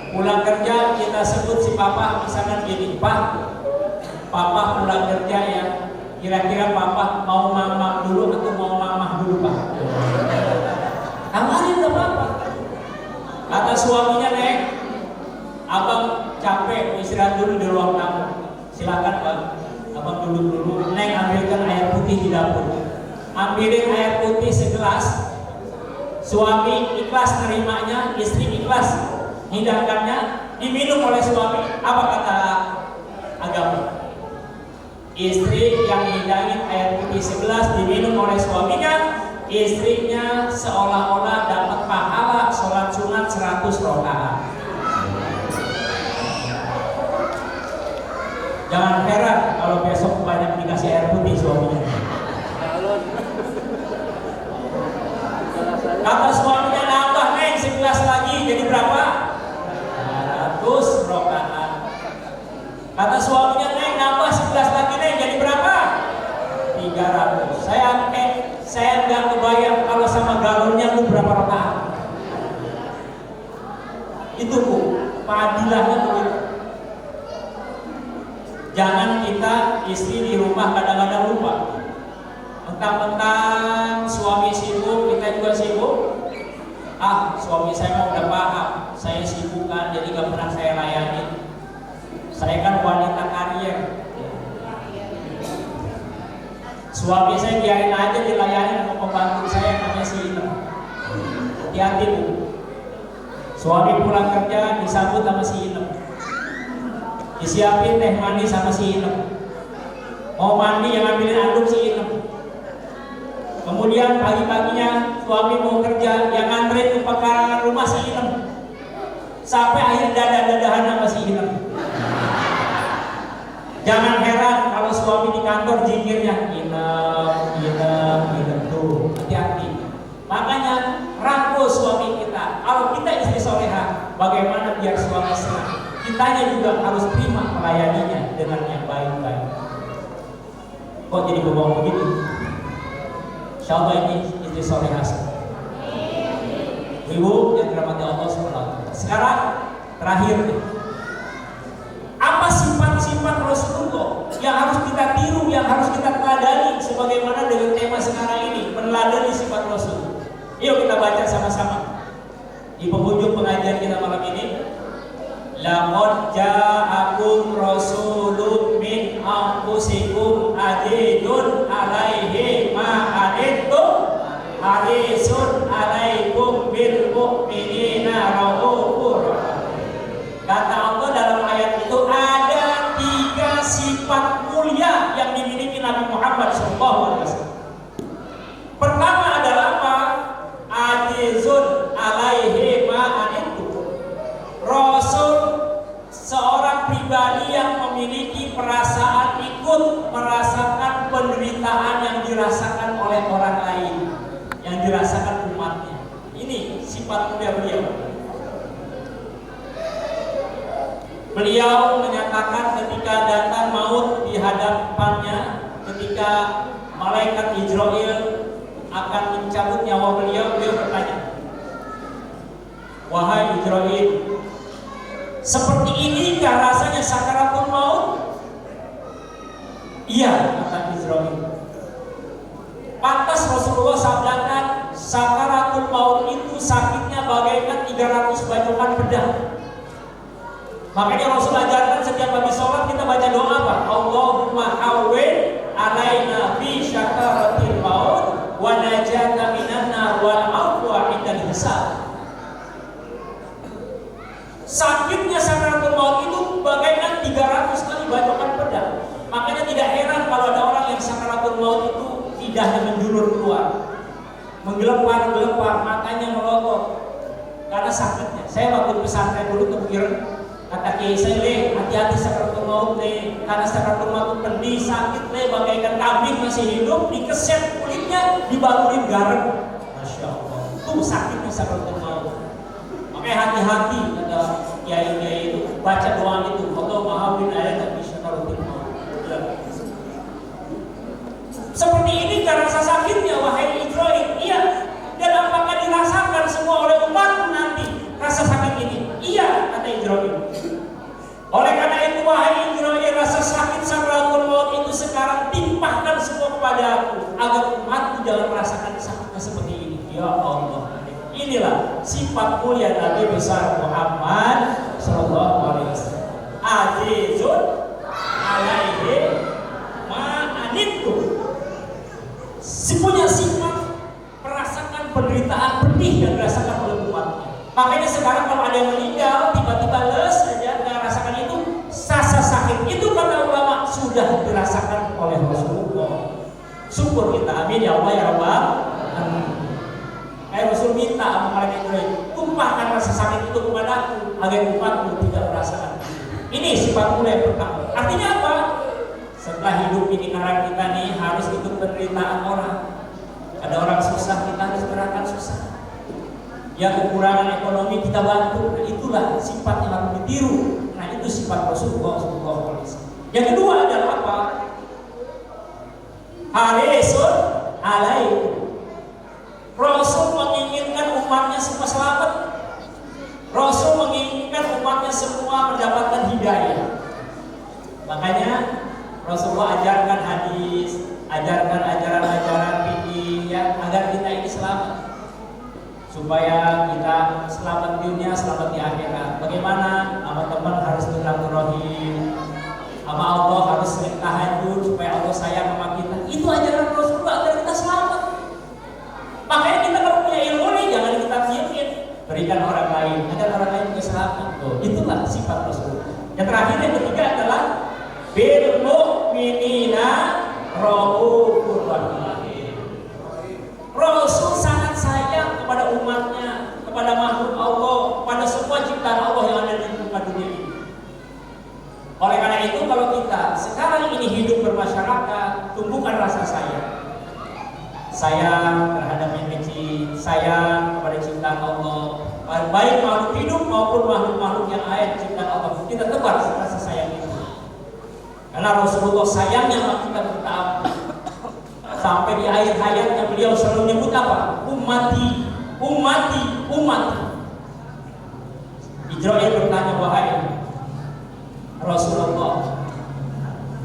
Pulang kerja kita sebut si Papa, misalkan gini, Pak, Papa pulang kerja ya. Kira-kira Papa mau mama dulu atau mau mama dulu Pak? Tawarin gak apa-apa. Kata suaminya, Neng, abang capek istirahat dulu di ruang tamu. Silakan Bang, abang duduk dulu. Neng ambilkan air putih di dapur. Ambilin air putih segelas. Suami ikhlas nerimanya, istri ikhlas. hidangannya diminum oleh suami. Apa kata agama? Istri yang hidangin air putih 11 diminum oleh suaminya, istrinya seolah-olah dapat pahala sholat sunat 100 rakaat. Jangan heran kalau besok banyak dikasih air putih suaminya. Kata suaminya, nambah neng 11 lagi, jadi berapa? 200 rakaat. Kata suaminya, neng nambah 11 lagi neng, jadi berapa? 300. Saya nggak kebayang kalau sama galonnya itu berapa rakaat. Itu Bu, keadilannya begitu. Jangan kita istri di rumah kadang-kadang lupa. Mentang-mentang suami sibuk, kita juga sibuk. Suami saya mau udah paham, saya sibuk kan, jadi gak pernah saya layani. Saya kan wanita karier. Suami saya biarin aja dilayani sama pembantu saya namanya si Ina. Hati-hati Bu. Suami pulang kerja disambut sama si Ina. Disiapin teh manis sama si Ina. Mau mandi yang ambilin anduk si Ina. Kemudian pagi-paginya suami mau kerja, yang nganterin ke pekarangan rumah si Inem. Sampai akhir dadah-dadahan sama si Inem. Jangan heran kalau suami di kantor zikirnya Inem tuh, hati-hati. Makanya rangkul suami kita. Kalau kita istri soleha, bagaimana biar suami senang? Kitanya juga harus terima melayaninya dengan yang baik-baik. Kok jadi bobong begitu? Insyaallah ini istri solehah. Ibu yang dirahmati Allah SWT. Sekarang terakhir, apa sifat-sifat Rasulullah yang harus kita tiru, yang harus kita teladani, sebagaimana dengan tema sekarang ini, meneladani sifat Rasul. Yuk kita baca sama-sama di penghujung pengajian kita malam ini. Laqad ja'akum rasulun min anfusikum azizun 'alaihi ma 'anittum harisun 'alaikum bil mu'minina raufur. Kata Allah dalam ayat itu ada 3 sifat mulia yang dimiliki Nabi Muhammad SAW. Pertama adalah apa? Azizun 'alaihi ma 'anittum. Rasul seorang pribadi yang memiliki perasaan ikut merasakan penderitaan yang dirasakan oleh orang lain, yang dirasakan umatnya. Ini sifat mulia beliau. Beliau menyatakan ketika datang maut di hadapannya, ketika malaikat Jibril akan mencabut nyawa beliau, beliau bertanya, "Wahai Jibril, seperti inikah rasanya sakaratul maut?" "Iya," kata Jibril. Pantas Rasulullah sabdakan, sakaratul maut itu sakitnya bagaikan 300 bacokan pedang. Makanya Rasul ajarkan setiap habis sholat kita baca doa apa? Allahumma hawwin alaina fi sakaratil maut wa najata minan nar wal afwa 'indal hisab. Sakitnya sakaratul maut itu bagaikan 300 kali bacokan pedang. Makanya tidak heran kalau ada orang yang sakaratul maut itu lidahnya menjulur keluar, menggelepar-gelepar, matanya melotot karena sakitnya. Saya waktu pesantren dulu kepikiran, kata kiai saya, hati-hati sakaratul maut deh, karena sakaratul maut itu pedih, sakit deh, bagaikan kambing masih hidup, dikeset kulitnya, dibalurin garam. Masya Allah, itu sakitnya sakaratul maut. Makanya hati-hati kata kiai-kiai itu, baca doa itu, Allahumma hawwin alaina fi sakaratil maut. Seperti ini karena rasa sakitnya, wahai Ibrahim. Iya. Dan apakah dirasakan semua oleh umat nanti rasa sakit ini? Iya, kata Ibrahim. Oleh karena itu, wahai Ibrahim, rasa sakit sakaratul maut itu sekarang timpahkan semua kepada aku, agar umatku jangan merasakan sakitnya seperti ini. Ya Allah. Inilah sifat mulia Nabi besar Muhammad sallallahu alaihi wasallam. Azizun 'alaihi ma 'anittum. Punya sifat merasakan penderitaan pedih yang dirasakan oleh umatnya. Makanya sekarang kalau ada yang meninggal, sakit. Itu kata ulama sudah dirasakan oleh Rasulullah. Syukur kita, amin ya Allah ya Rabbal alamin. Rasul minta sama malaikat Jibril, tumpahkan rasa sakit itu kepadaku agar umatmu tidak merasakan. Ini sifat mulia yang pertama. Artinya apa? Setelah hidup ini karena kita nih harus ikut penderitaan orang. Ada orang susah, kita harus merasakan susah. Yang kekurangan ekonomi kita bantu. Nah, itulah sifat yang harus ditiru. Nah, itu sifat Rasulullah SAW. Yang kedua adalah apa? Harisun alaikum. Rasul menginginkan umatnya semua selamat. Rasul menginginkan umatnya semua mendapatkan hidayah. Makanya Rasulullah ajarkan hadis, ajarkan ajaran-ajaran fikih ya, agar kita ini selamat. Supaya kita selamat di dunia, selamat di akhirat. Bagaimana? Sama teman harus bersilaturahim, sama Allah harus sering tahajud supaya Allah sayang sama kita. Itu ajaran Rasulullah agar kita selamat. Makanya kita kalau punya ilmu nih jangan kita diamin, berikan orang lain agar orang lain juga selamat. Itulah sifat Rasulullah. Yang terakhir yang ketiga adalah bil mu'minina raufur rahim. Rasul sangat sayang kepada umatnya, kepada makhluk Allah, kepada semua ciptaan Allah yang ada di muka dunia ini. Oleh karena itu kalau kita sekarang ini hidup bermasyarakat, tumbuhkan rasa sayang. Sayang terhadap yang kecil, sayang kepada ciptaan Allah, baik makhluk hidup maupun makhluk-makhluk yang lain ciptaan Allah. Kita tebar rasa sayang itu. Karena Rasulullah sayangnya sama kita bertahap. Sampai di akhir hayatnya beliau selalu menyebut apa? Ummati, ummati, ummati. Jibril bertanya, wahai Rasulullah,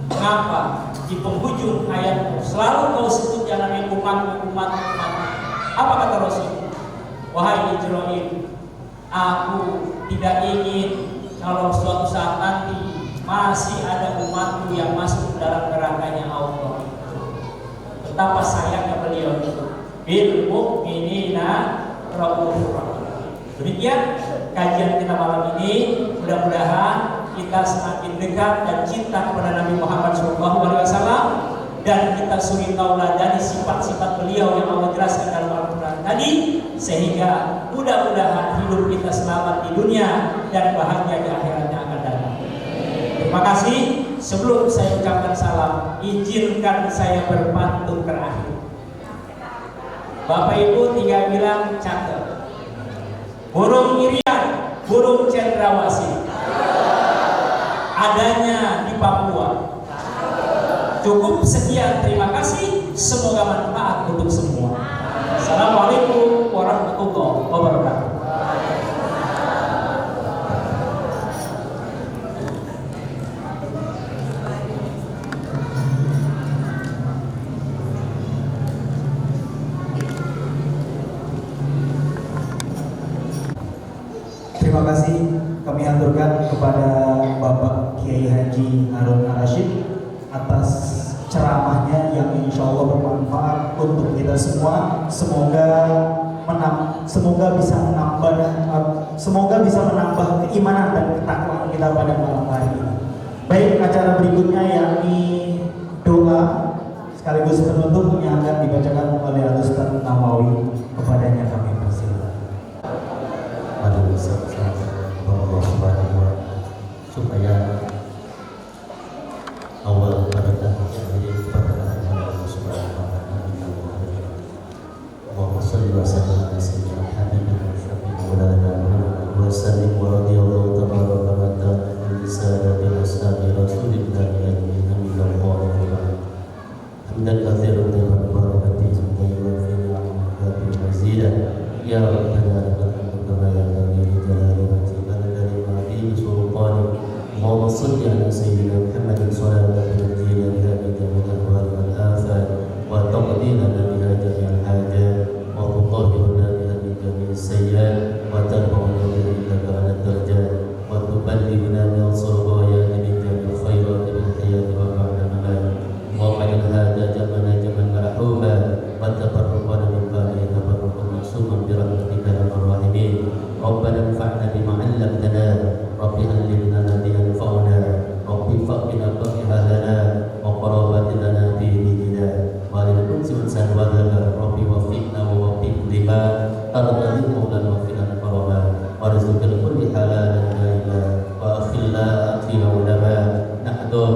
mengapa di penghujung hayatmu selalu kau sebut jangan umatmu, umatmu, umatmu? Apa kata Rasul? Wahai Jibril, aku tidak ingin kalau suatu saat nanti masih ada umatku yang masuk dalam nerakanya Allah. Betapa sayangnya beliau itu. Bil mu'minina raufur rahim. Demikian kajian kita malam ini. Mudah-mudahan kita semakin dekat dan cinta kepada Nabi Muhammad SAW dan kita suri tauladani sifat-sifat beliau yang Allah jelaskan dalam Al-Quran tadi, sehingga mudah-mudahan hidup kita selamat di dunia dan bahagia di akhirat yang akan datang. Terima kasih. Sebelum saya ucapkan salam, izinkan saya berpantun terakhir. Bapak Ibu tinggal bilang catat. Burung irian, burung cendrawasih, adanya di Papua. Cukup sekian, terima kasih. Semoga manfaat untuk semua. Assalamualaikum warahmatullahi wabarakatuh. Terima kasih kami aturkan kepada Bapak Kiai Haji Harun Ar-Rasyid atas ceramahnya yang insya Allah bermanfaat untuk kita semua. Semoga bisa menambah keimanan dan ketakwaan kita pada malam hari ini. Baik, acara berikutnya yakni doa sekaligus penutup yang akan dibacakan oleh Ustaz Nawawi. Kepadanya kami persilakan. Allah Subhanahu wa ta'ala supaya awal barakahnya jadi kepada Allah Subhanahu wa ta'ala. Allahumma shalli wa sallim ala sayyidina Muhammadin wa ala alihi wa sallim wa radhiyallahu tabaraka wa ta'ala min sayyidil ashabi rasulillah amin Allahu akbar. Hamdan katsiran tayyiban barakatihi tayyiban fi ni'matihi mazidan ya rabbana اللهم صل على سيدنا محمد صلاة تنجينا بها من جميع الأهوال والآفات وتقضي لنا بها جميع الحاجات وتطهرنا بها من جميع السيئات وترفعنا بها إنك على الدرجات وتبلغنا من الصرغايات من جميع الخيرات في الحياة وبعد الممات. اللهم اجعل هذا جمعنا جمعا مرحوما وتفرقنا من بعده تفرقا معصوما برحمتك يا ارحم الراحمين. ربنا انفعنا بما علمتنا رب علمنا الذي ينفعنا رب فقنا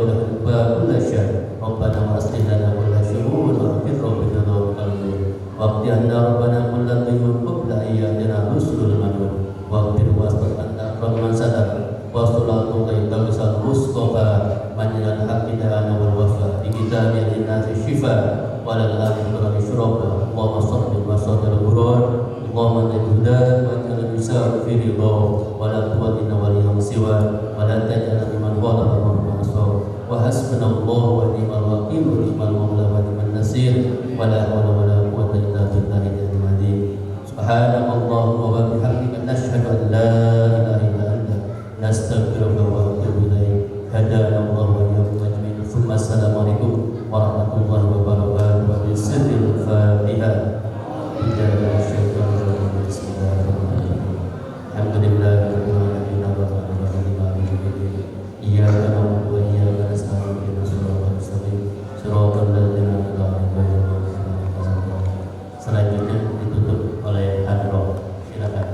له الباب كل شر ربنا واصلح لنا كل شؤون واغفر ربنا ذو قلبي واقض عنا ربنا كل ديون قبل ان ياتنا رسل المنون واغفر واصلح عنا رب من ستر والصلاة غيب وصل مصطفى من إلى الحق دعانا والوفاء بكتاب للناس الشفاء ولا الآخرة شرفا اللهم صل وسلم الغرور اللهم الهدى واجعل النساء في رضاه ولا قوة إلا وليا سوى ولا تجعل لمن غلب مرحبا صار وحسبنا الله ونعم الوكيل ونعم المولى ونعم النصير ولا حول ولا قوة إلا بالله العظيم سبحانك اللهم وبحمدك نشهد أن لا إله إلا أنت نستغفرك ونتوب إليك هدانا الله وإياكم أجمعين ثم السلام عليكم ورحمة الله وبركاته وبسر الفاتحة بسم الله الرحمن الرحيم الحمد لله رب العالمين الرحمن الرحيم مالك يوم الدين إياك نعبد وإياك نستعين اهدنا الصراط المستقيم صراط الذين أنعمت عليهم غير المغضوب عليهم ولا الضالين. Selanjutnya ditutup oleh hadroh. Silakan.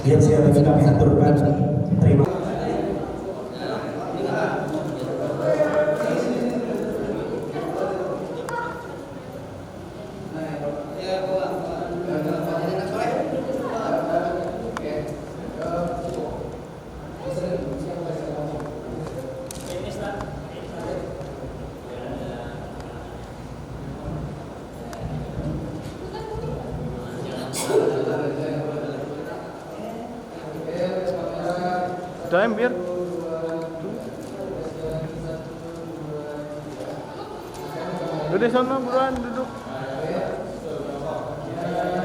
Yang sekali lagi kami aturkan terima kasih. Time biar. Udah sana buruan duduk.